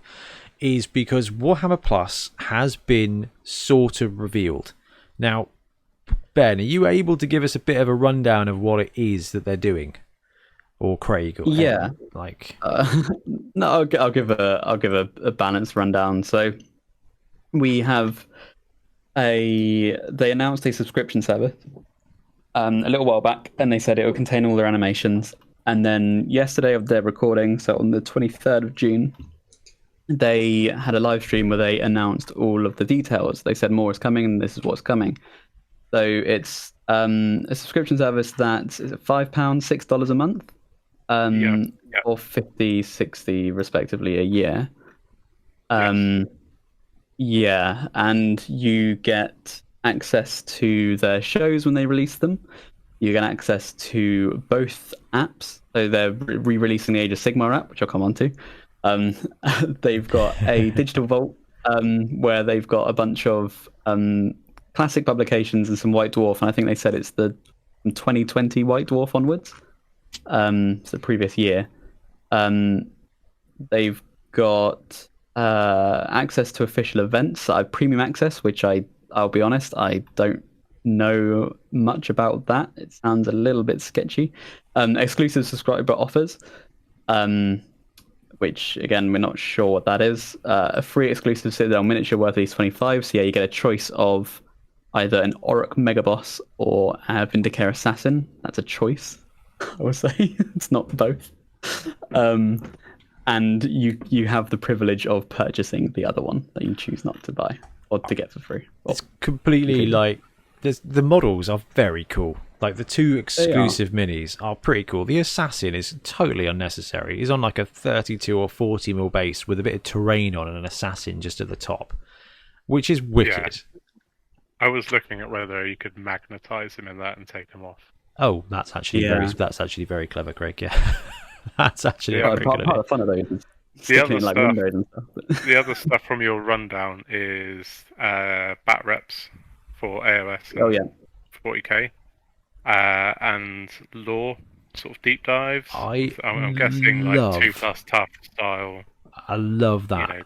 Is because Warhammer Plus has been sort of revealed. Now, Ben, are you able to give us a bit of a rundown of what it is that they're doing, or Craig? Or Evan, no, I'll give a balanced rundown. So we have they announced a subscription service a little while back, and they said it would contain all their animations. And then yesterday of their recording, so on the 23rd of June. They had a live stream where they announced all of the details. They said more is coming and this is what's coming. So it's a subscription service that is £5, $6 a month, or 50, 60 respectively a year. Yeah, and you get access to their shows when they release them. You get access to both apps. So they're re-releasing the Age of Sigmar app, which I'll come on to. They've got a digital vault where they've got a bunch of classic publications and some White Dwarf, and I think they said it's the 2020 White Dwarf onwards. It's the previous year. They've got access to official events, premium access, which I'll be honest, I don't know much about that. It sounds a little bit sketchy. Exclusive subscriber offers. Which, again, we're not sure what that is. A free exclusive Citadel miniature worth at least 25. So, yeah, you get a choice of either an Orc Megaboss or a Vindicare Assassin. That's a choice, I would say. It's not both. And you have the privilege of purchasing the other one that you choose not to buy or to get for free. It's completely like... The models are very cool. Like, the two exclusive minis are pretty cool. The Assassin is totally unnecessary. He's on like a 32 or 40 mil base with a bit of terrain on and an Assassin just at the top, which is wicked. Yeah. I was looking at whether you could magnetize him in that and take him off. Oh, that's actually very clever, Craig. Yeah, that's actually a very good idea. Part of the fun of those is sticking in like windows and stuff. The other stuff from your rundown is bat reps for AOS. 40k. And lore sort of deep dives. I'm guessing like 2+ tough style. I love that.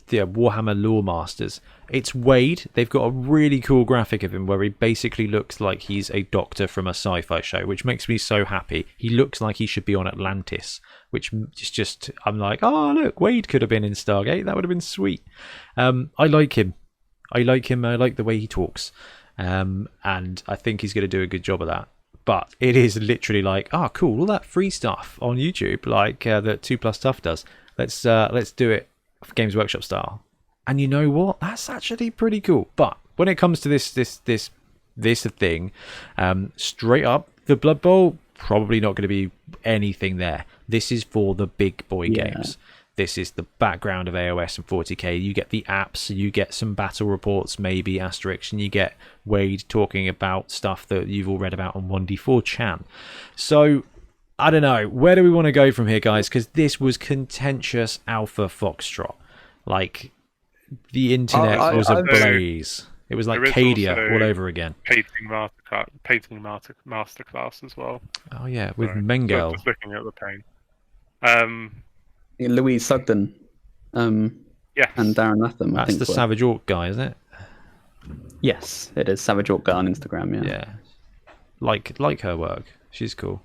Warhammer Lore Masters. It's Wade. They've got a really cool graphic of him where he basically looks like he's a doctor from a sci-fi show, which makes me so happy. He looks like he should be on Atlantis, which is just, I'm like, oh look, Wade could have been in Stargate. That would have been sweet. I like him. I like the way he talks. And I think he's going to do a good job of that. But it is literally like, cool, all that free stuff on YouTube, like that 2+ Tough does. Let's do it Games Workshop style. And you know what? That's actually pretty cool. But when it comes to this thing, straight up, the Blood Bowl probably not going to be anything there. This is for the big boy games. This is the background of AOS and 40k. You get the apps, you get some battle reports, maybe asterisks, and you get Wade talking about stuff that you've all read about on 1D4 Chan. So, I don't know. Where do we want to go from here, guys? Because this was contentious alpha foxtrot. Like, the internet was ablaze. It was like Cadia all over again. Painting masterclass as well. Oh, yeah, with Mengel. Just looking at the paint. Louise Sugden, and Darren Latham. That's the Savage Orc guy, isn't it? Yes, it is Savage Orc Guy on Instagram. Yeah. Yeah, like her work. She's cool.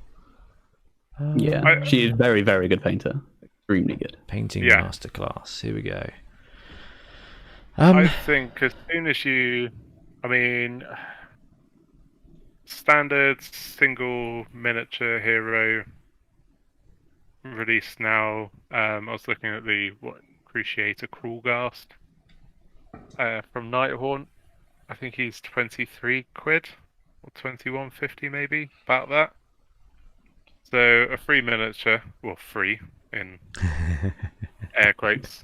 Yeah, she is very, very good painter. Extremely good. Painting Yeah. masterclass. Here we go. I think as soon as I mean, standard single miniature hero released now. I was looking at the Cruciator Crawlghast from Nighthaunt. I think he's 23 quid or 21.50 maybe, about that. So a free miniature, well, free in air quotes,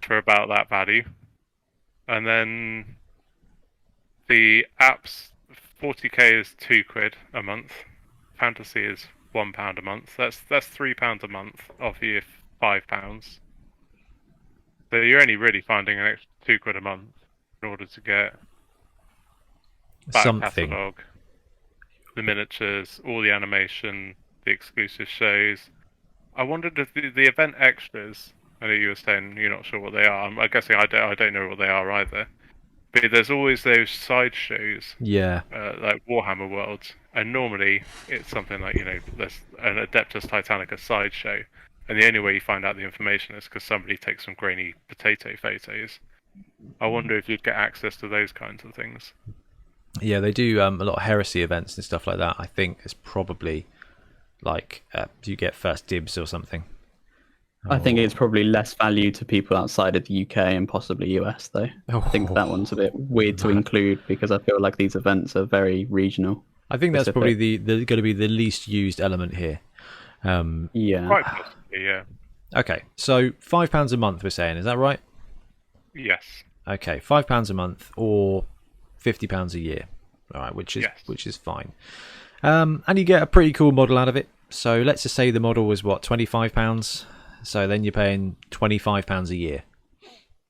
for about that value. And then the apps, 40k is 2 quid a month. Fantasy is £1 a month. That's £3 a month off your £5. So you're only really finding an extra 2 quid a month in order to get back Something. catalogue, the miniatures, all the animation, the exclusive shows. I wondered if the event extras. I know you were saying you're not sure what they are. I'm guessing I don't know what they are either. But there's always those side shows, Yeah. like Warhammer Worlds, and normally it's something like there's an Adeptus Titanica side show, and the only way you find out the information is because somebody takes some grainy potato photos. I wonder if you'd get access to those kinds of things. Yeah, they do a lot of heresy events and stuff like that. I think it's probably like you get first dibs or something. I think it's probably less value to people outside of the UK and possibly US, though. I think that one's a bit weird to include because I feel like these events are very regional. I think that's probably the going to be the least used element here. Yeah. Quite possibly, yeah. Okay, so £5 a month we're saying, is that right? Yes. Okay, £5 a month or £50 a year. All right, which is fine. And you get a pretty cool model out of it. So let's just say the model was what, £25. So then you're paying £25 a year,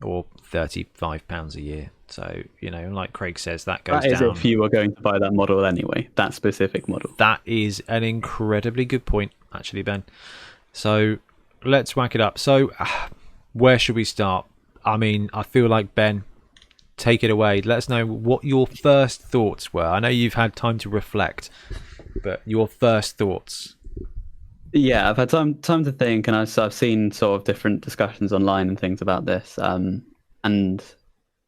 or £35 a year. So like Craig says, that goes down. That is if you were going to buy that model anyway, that specific model. That is an incredibly good point, actually, Ben. So let's whack it up. So where should we start? I mean, I feel like, Ben, take it away. Let us know what your first thoughts were. I know you've had time to reflect, but your first thoughts. Yeah, I've had time to think, and I've seen sort of different discussions online and things about this. And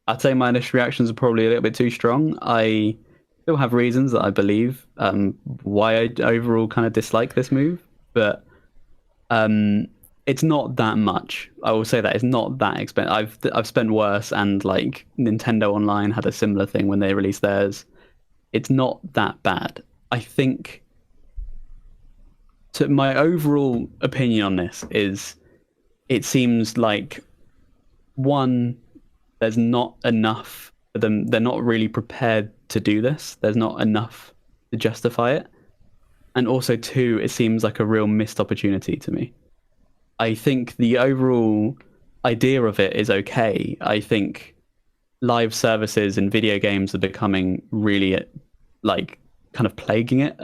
I'd say my initial reactions are probably a little bit too strong. I still have reasons that I believe why I overall kind of dislike this move, but it's not that much. I will say that it's not that expensive. I've spent worse, and like Nintendo Online had a similar thing when they released theirs. It's not that bad. I think. So my overall opinion on this is, it seems like, one, there's not enough for them. They're not really prepared to do this. There's not enough to justify it. And also, two, it seems like a real missed opportunity to me. I think the overall idea of it is okay. I think live services in video games are becoming really, like, kind of plaguing it.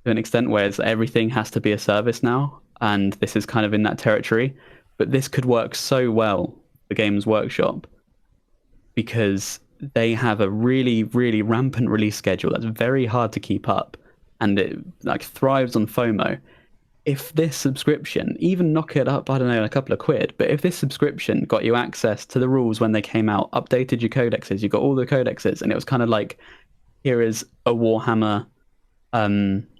To an extent, where everything has to be a service now, and this is kind of in that territory. But this could work so well for Games Workshop because they have a really, really rampant release schedule that's very hard to keep up, and it like thrives on FOMO. If this subscription, even knock it up, I don't know, a couple of quid, but if this subscription got you access to the rules when they came out, updated your codexes, you got all the codexes, and it was kind of like, here is a Warhammer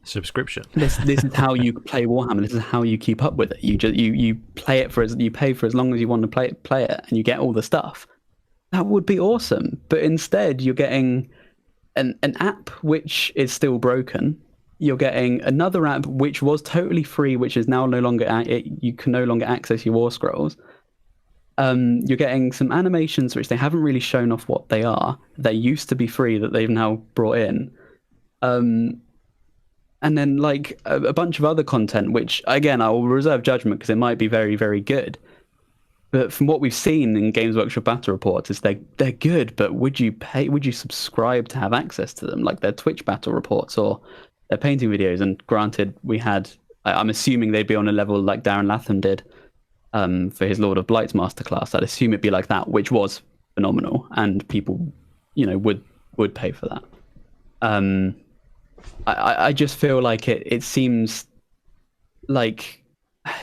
subscription. This is how you play Warhammer. This is how you keep up with it. You play it you pay for as long as you want to play it, and you get all the stuff. That would be awesome. But instead, you're getting an app which is still broken. You're getting another app which was totally free, which is now no longer you can no longer access your War Scrolls. You're getting some animations which they haven't really shown off what they are. They used to be free that they've now brought in. And then like a bunch of other content, which again I will reserve judgment because it might be very, very good. But from what we've seen in Games Workshop battle reports, is they're good. But would you subscribe to have access to them, like their Twitch battle reports or their painting videos? And granted, I'm assuming they'd be on a level like Darren Latham did for his Lord of Blights masterclass. I'd assume it'd be like that, which was phenomenal, and people, would pay for that. I just feel like it seems like,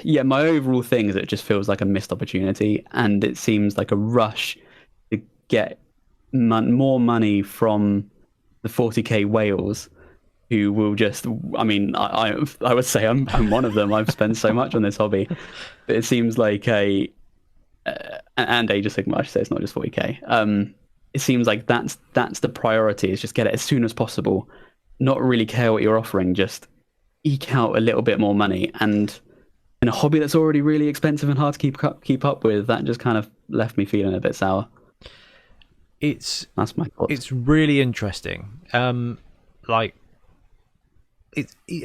yeah, my overall thing is it just feels like a missed opportunity, and it seems like a rush to get more money from the 40k whales, who will just, I mean, I would say I'm one of them. I've spent so much on this hobby, but it seems like and Age of Sigmar, I should say, it's not just 40k. It seems like that's the priority, is just get it as soon as possible, not really care what you're offering, just eke out a little bit more money. And in a hobby that's already really expensive and hard to keep up with, that just kind of left me feeling a bit sour. That's my thoughts. It's really interesting. I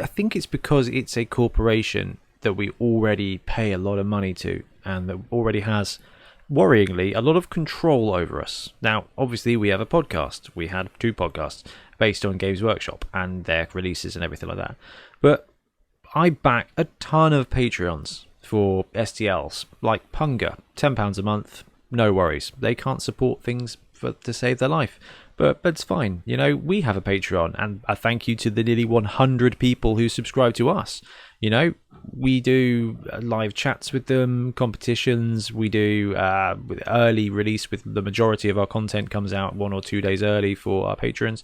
think it's because it's a corporation that we already pay a lot of money to, and that already has, worryingly, a lot of control over us. Now, obviously, we have a podcast. We had 2 podcasts based on Games Workshop and their releases and everything like that. But I back a ton of Patreons for STLs, like Punga, £10 a month, no worries. They can't support things to save their life. But it's fine. We have a Patreon, and a thank you to the nearly 100 people who subscribe to us. We do live chats with them, competitions. We do with early release, with the majority of our content comes out 1 or 2 days early for our patrons.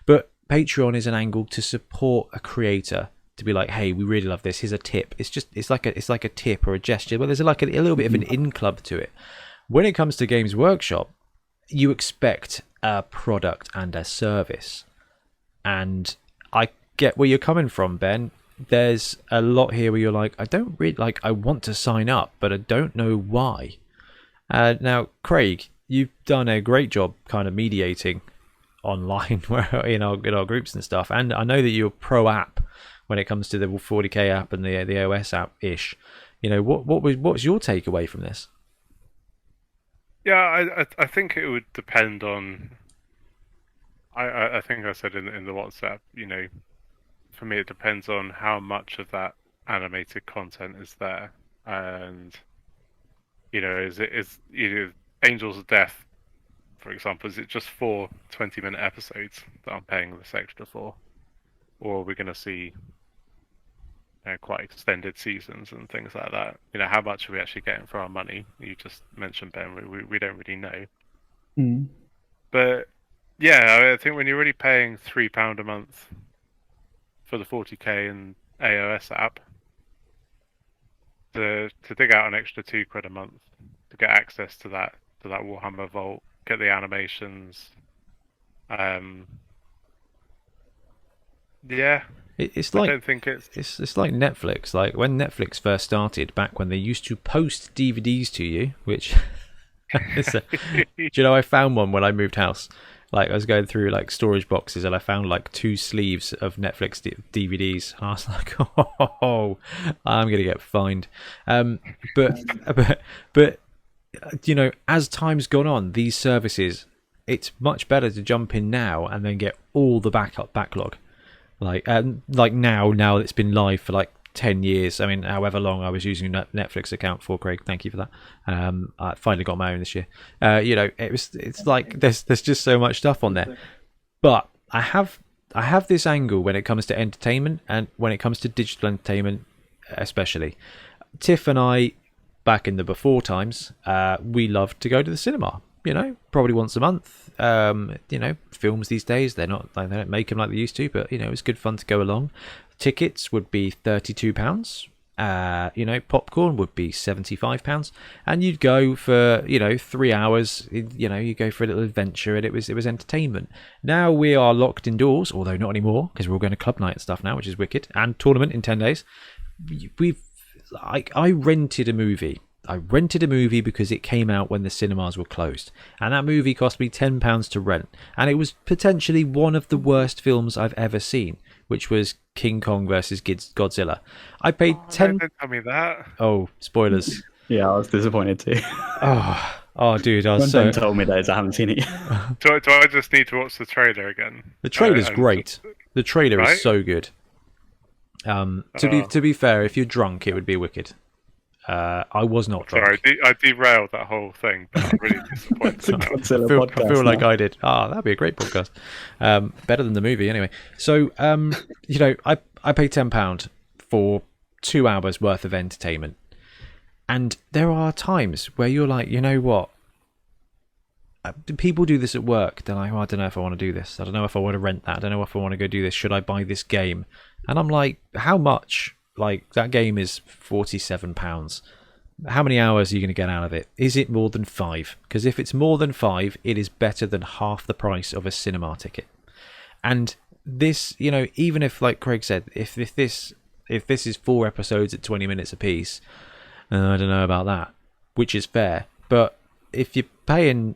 But Patreon is an angle to support a creator, to be like, hey, we really love this. Here's a tip. It's like a tip or a gesture. Well, there's like a little bit of an in club to it. When it comes to Games Workshop, you expect a product and a service, and I get where you're coming from, Ben. There's a lot here where you're like, I want to sign up, but I don't know why. Now, Craig, you've done a great job kind of mediating online in our groups and stuff, and I know that you're pro app when it comes to the 40k app and the OS app ish. What's your takeaway from this? Yeah, I think it would depend on. I think I said in the WhatsApp, for me it depends on how much of that animated content is there, and is Angels of Death, for example, is it just 4 20-minute episodes that I'm paying this extra for, or are we going to see quite extended seasons and things like that? How much are we actually getting for our money? You just mentioned, Ben, we don't really know. But yeah, I think when you're really paying £3 a month for the 40k and AOS app, to dig out an extra £2 a month to get access to that Warhammer Vault, get the animations, yeah. It's like, I don't think it's like Netflix. Like when Netflix first started, back when they used to post DVDs to you, which do I found one when I moved house. Like I was going through like storage boxes, and I found like 2 sleeves of Netflix DVDs. I was like, oh, I'm gonna get fined. But as time's gone on, these services, it's much better to jump in now and then get all the backlog. Like now that it's been live for like 10 years. I mean, however long I was using a Netflix account for, Craig. Thank you for that. I finally got my own this year. It's like there's just so much stuff on there. But I have this angle when it comes to entertainment, and when it comes to digital entertainment, especially. Tiff and I, back in the before times, we loved to go to the cinema. Probably once a month. Films these days, they don't make them like they used to, but it's good fun to go along. Tickets would be £32. Popcorn would be £75, and you'd go for 3 hours. You go for a little adventure, and it was entertainment. Now we are locked indoors, although not anymore, because we're all going to club night and stuff now, which is wicked, and tournament in 10 days. I rented a movie. Because it came out when the cinemas were closed, and that movie cost me £10 to rent, and it was potentially one of the worst films I've ever seen, which was King Kong versus Godzilla. I paid Don't tell me that. Oh, spoilers. Yeah, I was disappointed too. Oh, dude, I was so. Ben told me that I haven't seen it yet. Do I just need to watch the trailer again? The trailer's great. The trailer is so good. To be fair, if you're drunk, it would be wicked. I was not drunk. Sorry, I derailed that whole thing, but I'm really disappointed. It's a now. Godzilla I feel podcast like now. I did. That'd be a great podcast. Better than the movie, anyway. So, I paid £10 for 2 hours worth of entertainment, and there are times where you're like, you know what? People do this at work. They're like, I don't know if I want to do this. I don't know if I want to rent that. I don't know if I want to go do this. Should I buy this game? And I'm like, how much? Like, that game is £47. How many hours are you going to get out of it? Is it more than 5? Because if it's more than 5, it is better than half the price of a cinema ticket. And this, even if, like Craig said, if this is 4 episodes at 20 minutes apiece, I don't know about that, which is fair. But if you're paying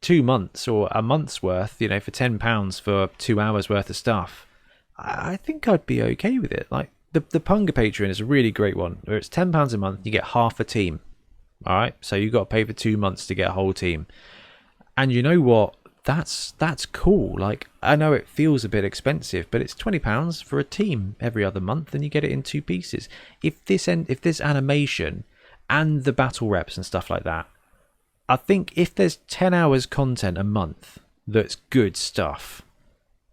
2 months or a month's worth, for £10 for 2 hours worth of stuff, I think I'd be okay with it. Like, the Punga Patreon is a really great one, where it's £10 a month, you get half a team. All right, so you got to pay for 2 months to get a whole team, and you know what? That's cool. Like, I know it feels a bit expensive, but it's £20 for a team every other month, and you get it in 2 pieces. If this animation and the battle reps and stuff like that, I think if there's 10 hours content a month that's good stuff,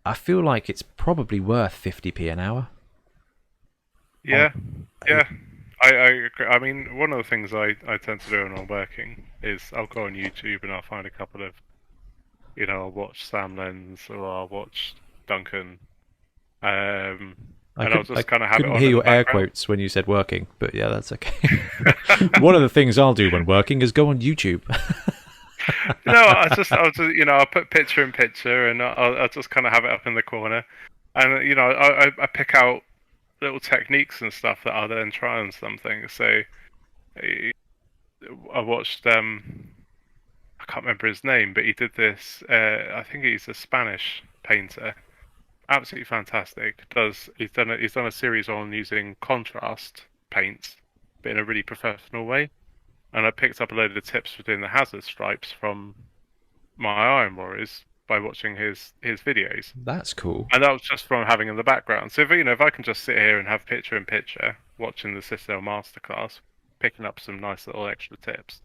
I feel like it's probably worth 50p an hour. Yeah. I agree. I mean, one of the things I tend to do when I'm working is I'll go on YouTube and I'll find a couple of, I'll watch Sam Lenz or I'll watch Duncan. And I'll just kind of have it on. I couldn't hear your air background. quotes when you said working, but yeah, that's okay. One of the things I'll do when working is go on YouTube. I'll just, I'll put picture in picture and I'll just kind of have it up in the corner. And, I pick out little techniques and stuff that I'll then try on something. So I watched, I can't remember his name, but he did this, I think he's a Spanish painter. Absolutely fantastic. He's done a series on using contrast paints, but in a really professional way. And I picked up a load of tips for doing the hazard stripes from my Iron Warriors by watching his videos. That's cool. And that was just from having in the background. So if I can just sit here and have picture in picture, watching the Citadel Masterclass, picking up some nice little extra tips.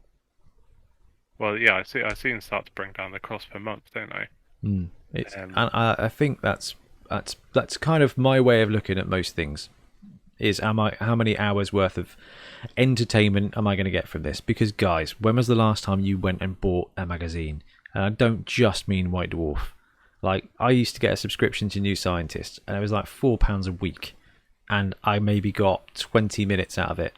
Well, yeah, I see them start to bring down the cost per month, don't I? And I think that's kind of my way of looking at most things. Is how many hours worth of entertainment am I going to get from this? Because guys, when was the last time you went and bought a magazine? And I don't just mean White Dwarf. Like, I used to get a subscription to New Scientist, and it was like £4 a week, and I maybe got 20 minutes out of it.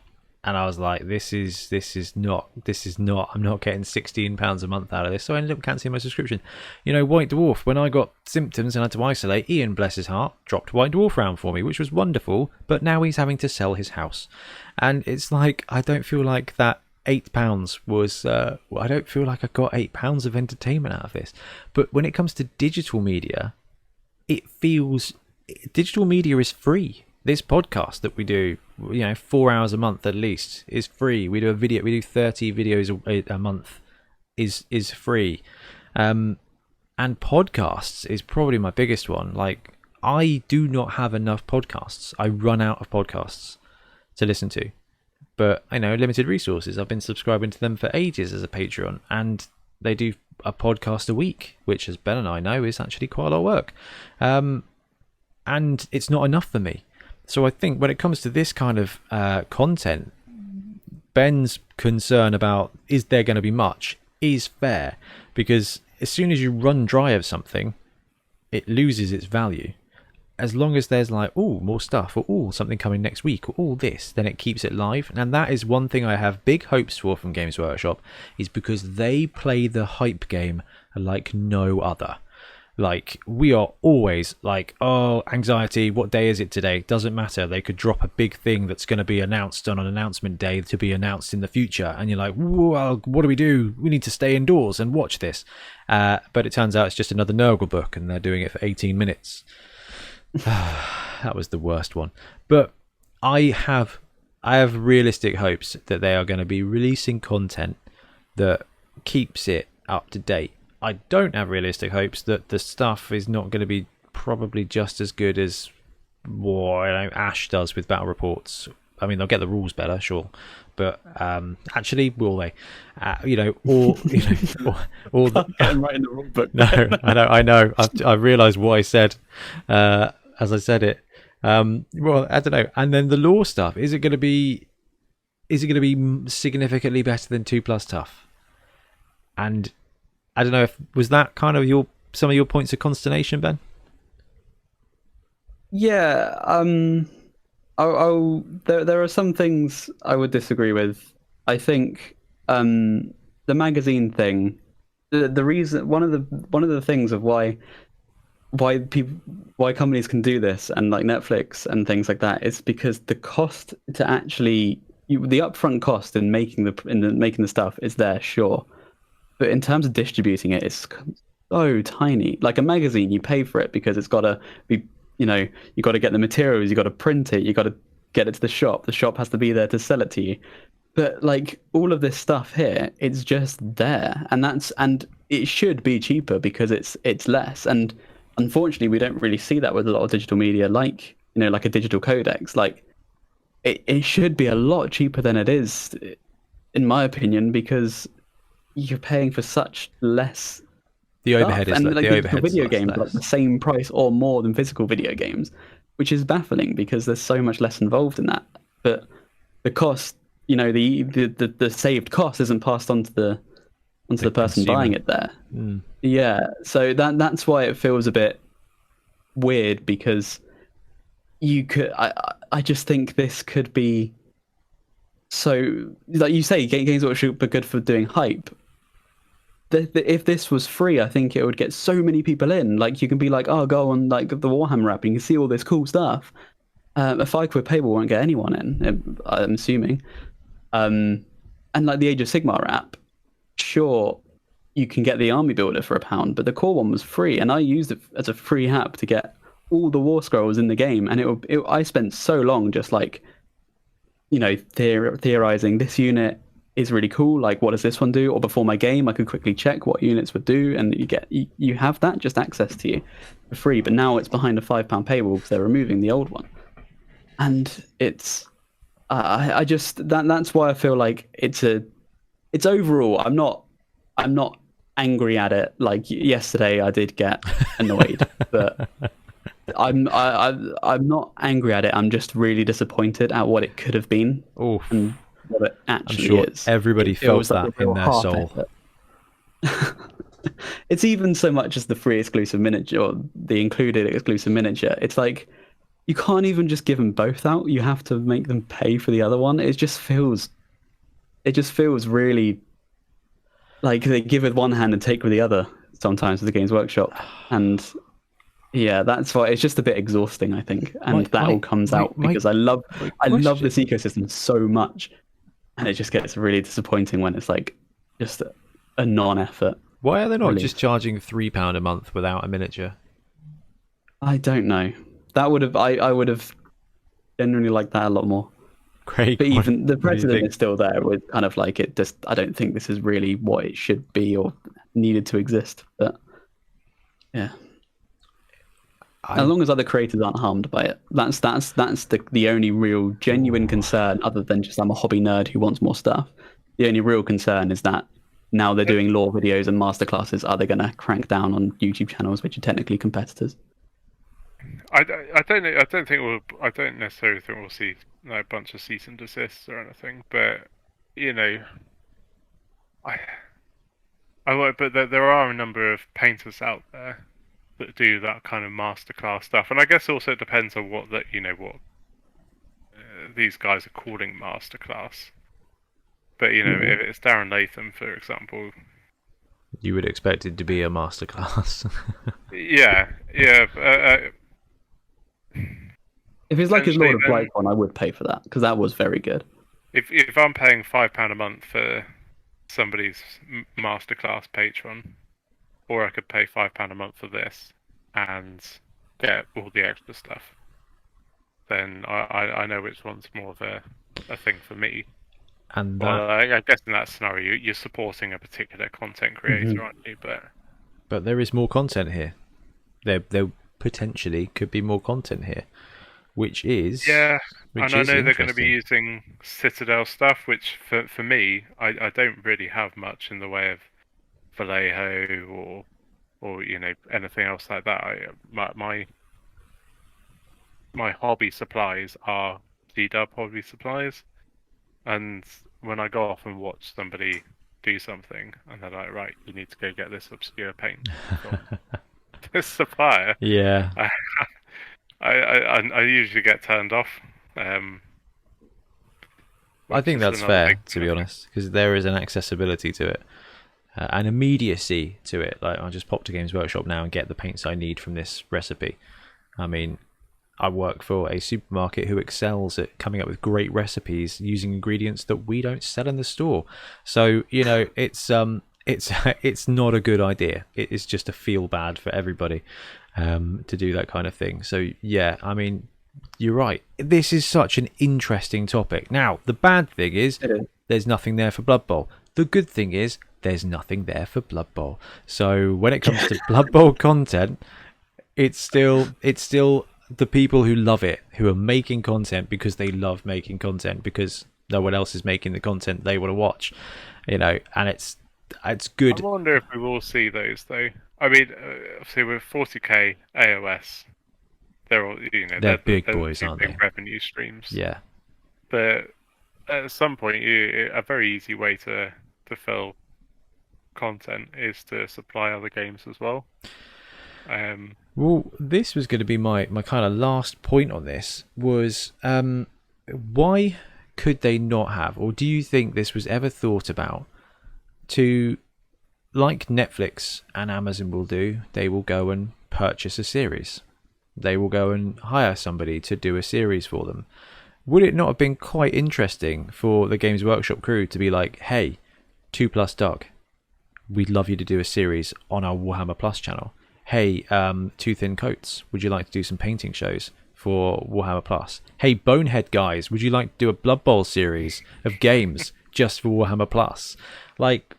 And I was like, this is not. I'm not getting £16 a month out of this. So I ended up cancelling my subscription. White Dwarf, when I got symptoms and had to isolate, Ian, bless his heart, dropped White Dwarf round for me, which was wonderful. But now he's having to sell his house. And it's like, I don't feel like that £8 was, I don't feel like I got £8 of entertainment out of this. But when it comes to digital media, digital media is free. This podcast that we do, 4 hours a month at least, is free. We do 30 videos a month, is free. And podcasts is probably my biggest one. Like, I do not have enough podcasts. I run out of podcasts to listen to. But, limited resources. I've been subscribing to them for ages as a Patreon, and they do a podcast a week, which, as Ben and I know, is actually quite a lot of work. And it's not enough for me. So I think when it comes to this kind of content, Ben's concern about is there going to be much is fair, because as soon as you run dry of something, it loses its value. As long as there's like, more stuff, or something coming next week, or this, then it keeps it live. And that is one thing I have big hopes for from Games Workshop, is because they play the hype game like no other. Like, we are always like, anxiety, what day is it today? Doesn't matter. They could drop a big thing that's going to be announced on an announcement day to be announced in the future. And you're like, well, what do we do? We need to stay indoors and watch this. But it turns out it's just another Nurgle book, and they're doing it for 18 minutes. That was the worst one. But I have realistic hopes that they are going to be releasing content that keeps it up to date. I don't have realistic hopes that the stuff is not going to be probably just as good as what Ash does with battle reports, I mean, they'll get the rules better, sure, but actually, will they? You know, or you know, or Get them right in the rule book. no, I know. I've realised what I said as I said it. Well, I don't know. And then the lore stuff. Is it going to be significantly better than 2+ tough? And I don't know if was that kind of some of your points of consternation, Ben? Yeah, there are some things I would disagree with. I think the magazine thing, the reason one of the things of why companies can do this, and like Netflix and things like that, is because the cost to actually the upfront cost in making the stuff is there, sure, but in terms of distributing it, it's so tiny. Like a magazine, you pay for it because it's got to be, you know, you got to get the materials, you got to print it, you got to get it to the shop. The shop has to be there to sell it to you. But like all of this stuff here, it's just there, and it should be cheaper because it's less. And unfortunately, we don't really see that with a lot of digital media, like, you know, like a digital codex. Like it should be a lot cheaper than it is, in my opinion, because you're paying for such less. The overhead is and like like the digital overhead video games are like the same price or more than physical video games, which is baffling because there's so much less involved in that. But the cost, you know, the saved cost isn't passed on to the person consumer. buying it there. Yeah, so that's why it feels a bit weird, because you could I just think this could be, so like you say, games that should be good for doing hype. If this was free, I think it would get so many people in. Like you can be like, oh, go on like the Warhammer app, and you can see all this cool stuff. A £5 paywall won't get anyone in, I'm assuming. And like the Age of Sigmar app, sure, you can get the army builder for £1, but the core one was free, and I used it as a free app to get all the war scrolls in the game. And I spent so long just like, you know, theorizing, this unit is really cool, like what does this one do? Or before my game I could quickly check what units would do, and you have that just access to you for free. But now it's behind a £5 paywall because they're removing the old one. And it's I just that's why I feel like it's overall, I'm not angry at it. Like yesterday I did get annoyed, but I'm not angry at it. I'm just really disappointed at what it could have been. Oof. And what it actually I'm sure is. everybody felt like that in their soul. It's even so much as the free exclusive miniature or the included exclusive miniature. It's like you can't even just give them both out. You have to make them pay for the other one. It just feels really like they give with one hand and take with the other sometimes with the Games Workshop. And yeah, that's why it's just a bit exhausting, I think. And that all comes out because I love this ecosystem so much. And it just gets really disappointing when it's like just a non-effort. Why are they not release. just charging £3 a month without a miniature? I don't know. That would have I would have generally liked that a lot more. Craig, But even the what do you precedent think? is still there with kind of like it just, I don't think this is really what it should be or needed to exist. But yeah. As long as other creators aren't harmed by it, that's the only real genuine concern, other than just I'm a hobby nerd who wants more stuff. The only real concern is that now they're doing lore videos and masterclasses, are they going to crank down on YouTube channels which are technically competitors? I don't necessarily think we'll see a bunch of cease and desists or anything, but you know, but there are a number of painters out there that do that kind of masterclass stuff, and I guess also it depends on what these guys are calling masterclass. But you know, if it's Darren Latham, for example, You would expect it to be a masterclass. yeah. If it's like his Lord of Essentially, Blight one, I would pay for that because that was very good. If I'm paying £5 a month for somebody's masterclass patron, or I could pay £5 a month for this and get all the extra stuff, then I know which one's more of a thing for me. And Well, I guess in that scenario, you're supporting a particular content creator, aren't you? but there is more content here. There potentially could be more content here. which is Yeah, which and I is know they're going to be interesting. using Citadel stuff, which for me, I don't really have much in the way of Vallejo or anything else like that. My hobby supplies are G-Dub hobby supplies, and when I go off and watch somebody do something, and they're like, right, you need to go get this obscure paint from this supplier, Yeah, I, I usually get turned off. I Which think is that's another fair, big to be benefit. honest, because there is an accessibility to it, an immediacy to it. Like, I'll just pop to Games Workshop now and get the paints I need from this recipe. I mean, I work for a supermarket who excels at coming up with great recipes using ingredients that we don't sell in the store. So, it's not a good idea. It is just a feel bad for everybody to do that kind of thing. So yeah, I mean, you're right. This is such an interesting topic. Now, the bad thing is there's nothing there for Blood Bowl. The good thing is there's nothing there for Blood Bowl. So when it comes to Blood Bowl content, it's still the people who love it, who are making content because they love making content, because no one else is making the content they want to watch, and it's good. I wonder if we will see those though. I mean, obviously with 40k AOS, they're all They're big they're boys, two aren't big they? revenue streams. Yeah, But at some point, a very easy way to fill content is to supply other games as well. well, this was going to be my kind of last point on this was, why could they not have, or do you think this was ever thought about, to, like Netflix and Amazon will do, they will go and purchase a series. They will go and hire somebody to do a series for them. Would it not have been quite interesting for the Games Workshop crew to be like, hey, 2+ Doug, we'd love you to do a series on our Warhammer Plus channel. Hey, Two Thin Coats, would you like to do some painting shows for Warhammer Plus? Hey, Bonehead guys, would you like to do a Blood Bowl series of games just for Warhammer Plus? Like,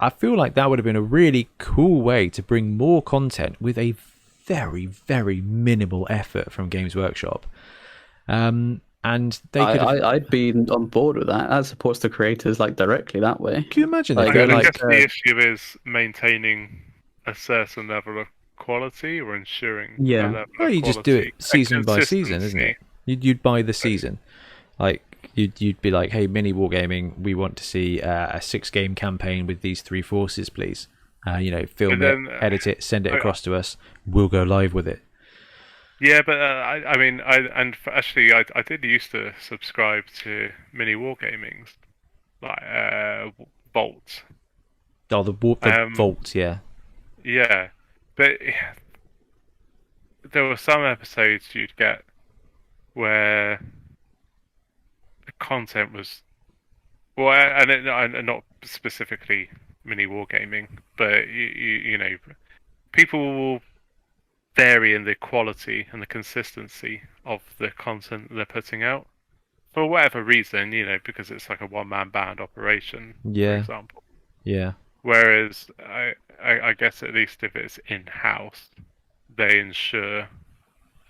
I feel like that would have been a really cool way to bring more content with a very, very minimal effort from Games Workshop. And they could have... I'd be on board with that. That supports the creators like directly that way. Can you imagine they Like, go I like... guess the issue is maintaining a certain level of quality or ensuring Yeah. a level Well, of you just do quality it season and by season, isn't it? You'd buy the season. Like, you'd be like, hey, Mini Wargaming, we want to see a 6-game campaign with these 3 forces, please. Film then, it, edit it, send it across to us. We'll go live with it. Yeah, but I mean, actually, I did used to subscribe to Mini Wargaming's, like Vault. Oh, the Vault, yeah. Yeah, but there were some episodes you'd get where the content was, well, and not specifically Mini Wargaming, but people will vary in the quality and the consistency of the content they're putting out for whatever reason, because it's like a one-man band operation, Yeah. for example. Yeah. Whereas I guess at least if it's in-house, they ensure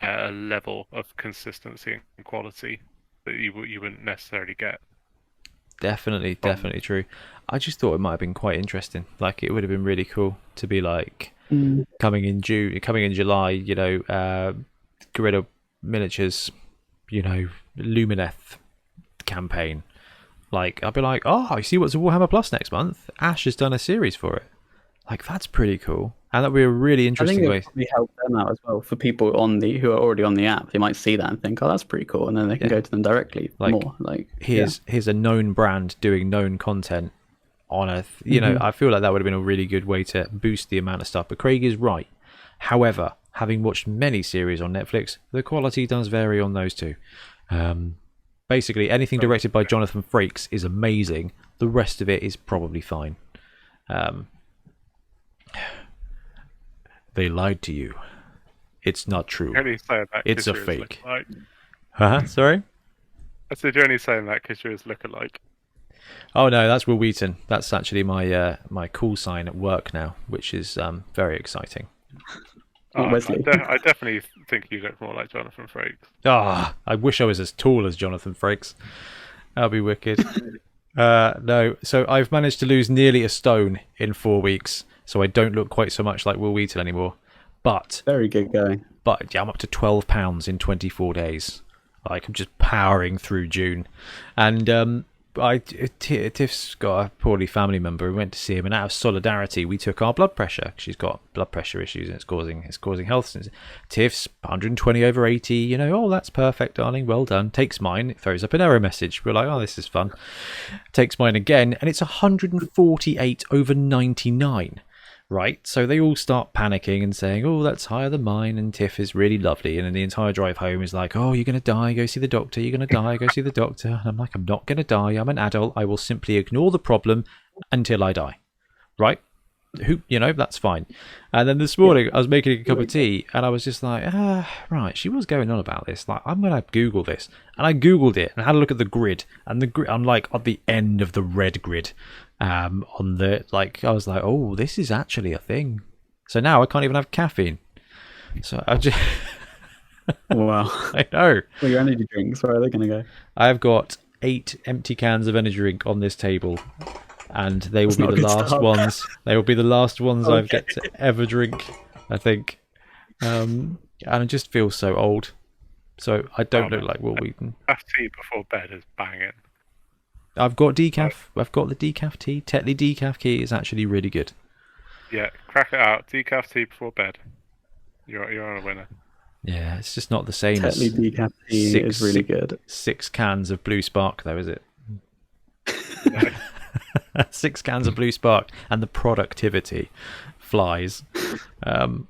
a level of consistency and quality that you wouldn't necessarily get. Definitely true. I just thought it might have been quite interesting. Like, it would have been really cool to be like, coming in July, Guerrilla Miniatures, Lumineth campaign. Like, I'd be like, oh, you see what's a Warhammer Plus next month? Ash has done a series for it. Like, that's pretty cool. And that would be a really interesting I way. think it would probably help them out as well. For people who are already on the app, they might see that and think, oh, that's pretty cool. And then they can go to them directly more. Like, here's a known brand doing known content on a... I feel like that would have been a really good way to boost the amount of stuff. But Craig is right. However, having watched many series on Netflix, the quality does vary on those too. Basically, anything directed by Jonathan Frakes is amazing. The rest of it is probably fine. They lied to you. It's not true. You're only saying that It's 'cause a you're his fake. lookalike. Huh? Sorry? I said you're only saying that because you're his lookalike. Oh no, that's Will Wheaton. That's actually my my call sign at work now, which is very exciting. Wesley. I definitely think you look more like Jonathan Frakes. I wish I was as tall as Jonathan Frakes. That'd be wicked. No, so I've managed to lose nearly a stone in 4 weeks, so I don't look quite so much like Will Wheaton anymore. But Very good going. But yeah, I'm up to 12 pounds in 24 days. Like, I'm just powering through June. And Tiff's got a poorly family member. We went to see him, and out of solidarity, we took our blood pressure. She's got blood pressure issues, and it's causing health. Tiff's 120/80. You know, oh, that's perfect, darling. Well done. Takes mine. It throws up an error message. We're like, oh, this is fun. Takes mine again, and it's 148/99. Right, so they all start panicking and saying, oh, that's higher than mine, and Tiff is really lovely. And then the entire drive home is like, oh, you're going to die, go see the doctor, you're going to die, go see the doctor. And I'm like, I'm not going to die, I'm an adult, I will simply ignore the problem until I die. Right? That's fine. And then this morning, I was making a cup of tea, and I was just like, right, she was going on about this. Like, I'm going to Google this. And I Googled it and had a look at the grid. And the grid, I'm like at the end of the red grid. I was like, oh, this is actually a thing. So now I can't even have caffeine. So I just... Wow. I know. Well, your energy drinks, where are they going to go? I've got 8 empty cans of energy drink on this table. And they will be the last ones. They will be the last ones I get to ever drink, I think. And I just feel so old. So I don't look like Will Wheaton. Tea before bed is banging. I've got decaf. I've got the decaf tea. Tetley decaf tea is actually really good. Yeah, crack it out. Decaf tea before bed. You're on a winner. Yeah, it's just not the same Tetley as decaf tea is really good. 6 cans of Blue Spark, though, is it? No. 6 cans of Blue Spark, and the productivity flies.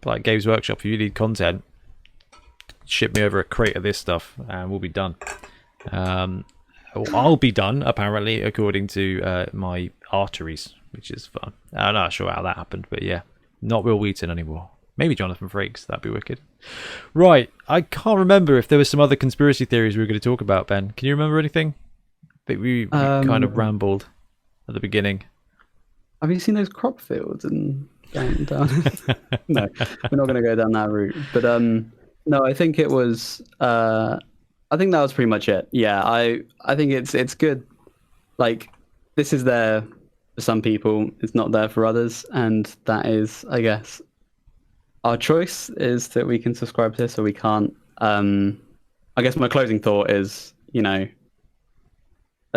Like Games Workshop, if you need content, ship me over a crate of this stuff, and we'll be done. I'll be done, apparently, according to my arteries, which is fun. I'm not sure how that happened, but yeah, not Will Wheaton anymore. Maybe Jonathan Frakes, that'd be wicked. Right, I can't remember if there were some other conspiracy theories we were going to talk about, Ben. Can you remember anything? I think we kind of rambled at the beginning. Have you seen those crop fields and down? No, we're not going to go down that route. But no, I think it was... I think that was pretty much it. Yeah, I think it's good. Like, this is there for some people, it's not there for others, and that is, I guess, our choice is that we can subscribe to this or we can't. I guess my closing thought is, there's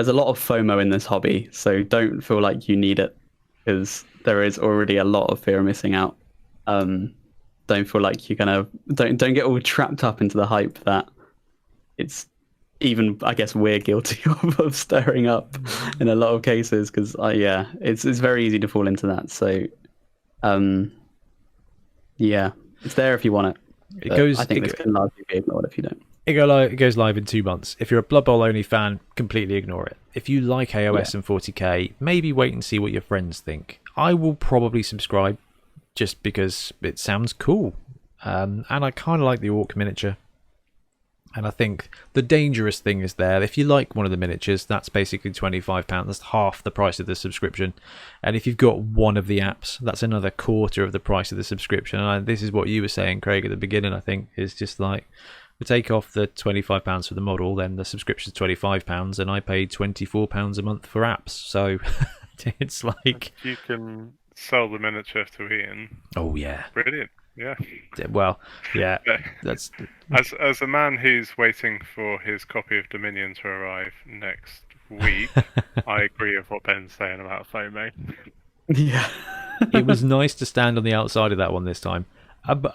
a lot of FOMO in this hobby, so don't feel like you need it, because there is already a lot of fear of missing out. Don't feel like you're gonna don't get all trapped up into the hype that it's even, I guess, we're guilty of stirring up in a lot of cases, because it's very easy to fall into that. So it's there if you want it. I think this can largely be ignored if you don't. It goes live in 2 months. If you're a Blood Bowl only fan, completely ignore it. If you like AOS and 40k, maybe wait and see what your friends think. I will probably subscribe just because it sounds cool. And I kind of like the orc miniature. And I think the dangerous thing is there. If you like one of the miniatures, that's basically £25. That's half the price of the subscription. And if you've got one of the apps, that's another quarter of the price of the subscription. And this is what you were saying, Craig, at the beginning, I think, is just like, we take off the £25 for the model, then the subscription's £25, and I paid £24 a month for apps. So it's like... You can sell the miniature to Ian. Oh, yeah. Brilliant. Yeah. Well, yeah. That's as a man who's waiting for his copy of Dominion to arrive next week, I agree with what Ben's saying about FOMO. Yeah. It was nice to stand on the outside of that one this time,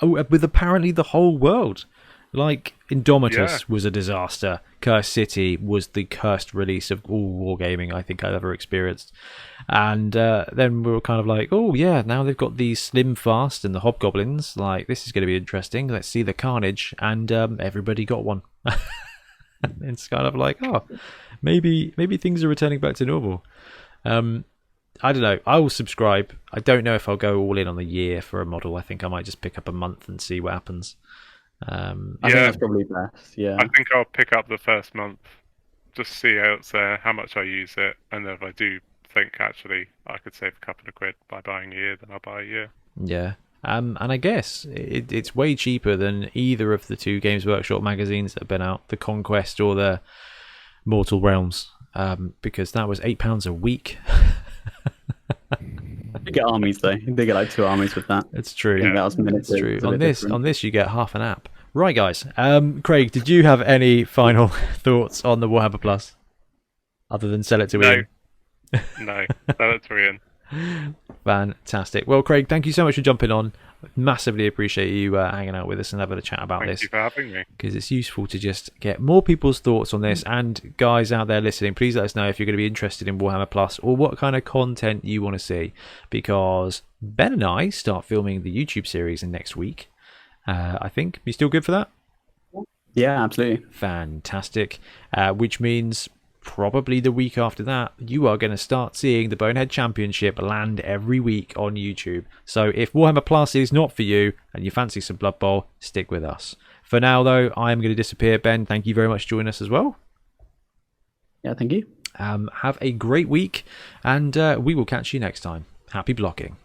with apparently the whole world. Like, Indomitus was a disaster. Cursed City was the cursed release of all wargaming I think I've ever experienced. And then we were kind of like, oh yeah, now they've got these Slim Fast and the Hobgoblins. Like, this is going to be interesting. Let's see the carnage. And everybody got one. It's kind of like, oh, maybe things are returning back to normal. I don't know. I will subscribe. I don't know if I'll go all in on the year for a model. I think I might just pick up a month and see what happens. I think that's probably best. Yeah, I think I'll pick up the first month, just see how it's there, how much I use it, and if I do think actually I could save a couple of quid by buying a year, then I'll buy a year. Yeah, And I guess it's way cheaper than either of the two Games Workshop magazines that have been out, the Conquest or the Mortal Realms, because that was £8 a week. You get armies though. They get like 2 armies with that. It's true. Yeah, that was minutes. It's true. On this, you get half an app. Right, guys. Craig, did you have any final thoughts on the Warhammer Plus, other than sell it to Ian? No, sell it to Ian. Fantastic. Well, Craig, thank you so much for jumping on. Massively appreciate you hanging out with us and having a chat about this. Thank you for having me. Because it's useful to just get more people's thoughts on this. And guys out there listening, please let us know if you're going to be interested in Warhammer Plus or what kind of content you want to see. Because Ben and I start filming the YouTube series in next week. I think. You still good for that? Yeah, absolutely. Fantastic. Which means probably the week after that, you are going to start seeing the Bonehead Championship land every week on YouTube. So if Warhammer Plus is not for you and you fancy some Blood Bowl, stick with us. For now, though, I am going to disappear. Ben, thank you very much for joining us as well. Yeah, thank you. Have a great week, and we will catch you next time. Happy blocking.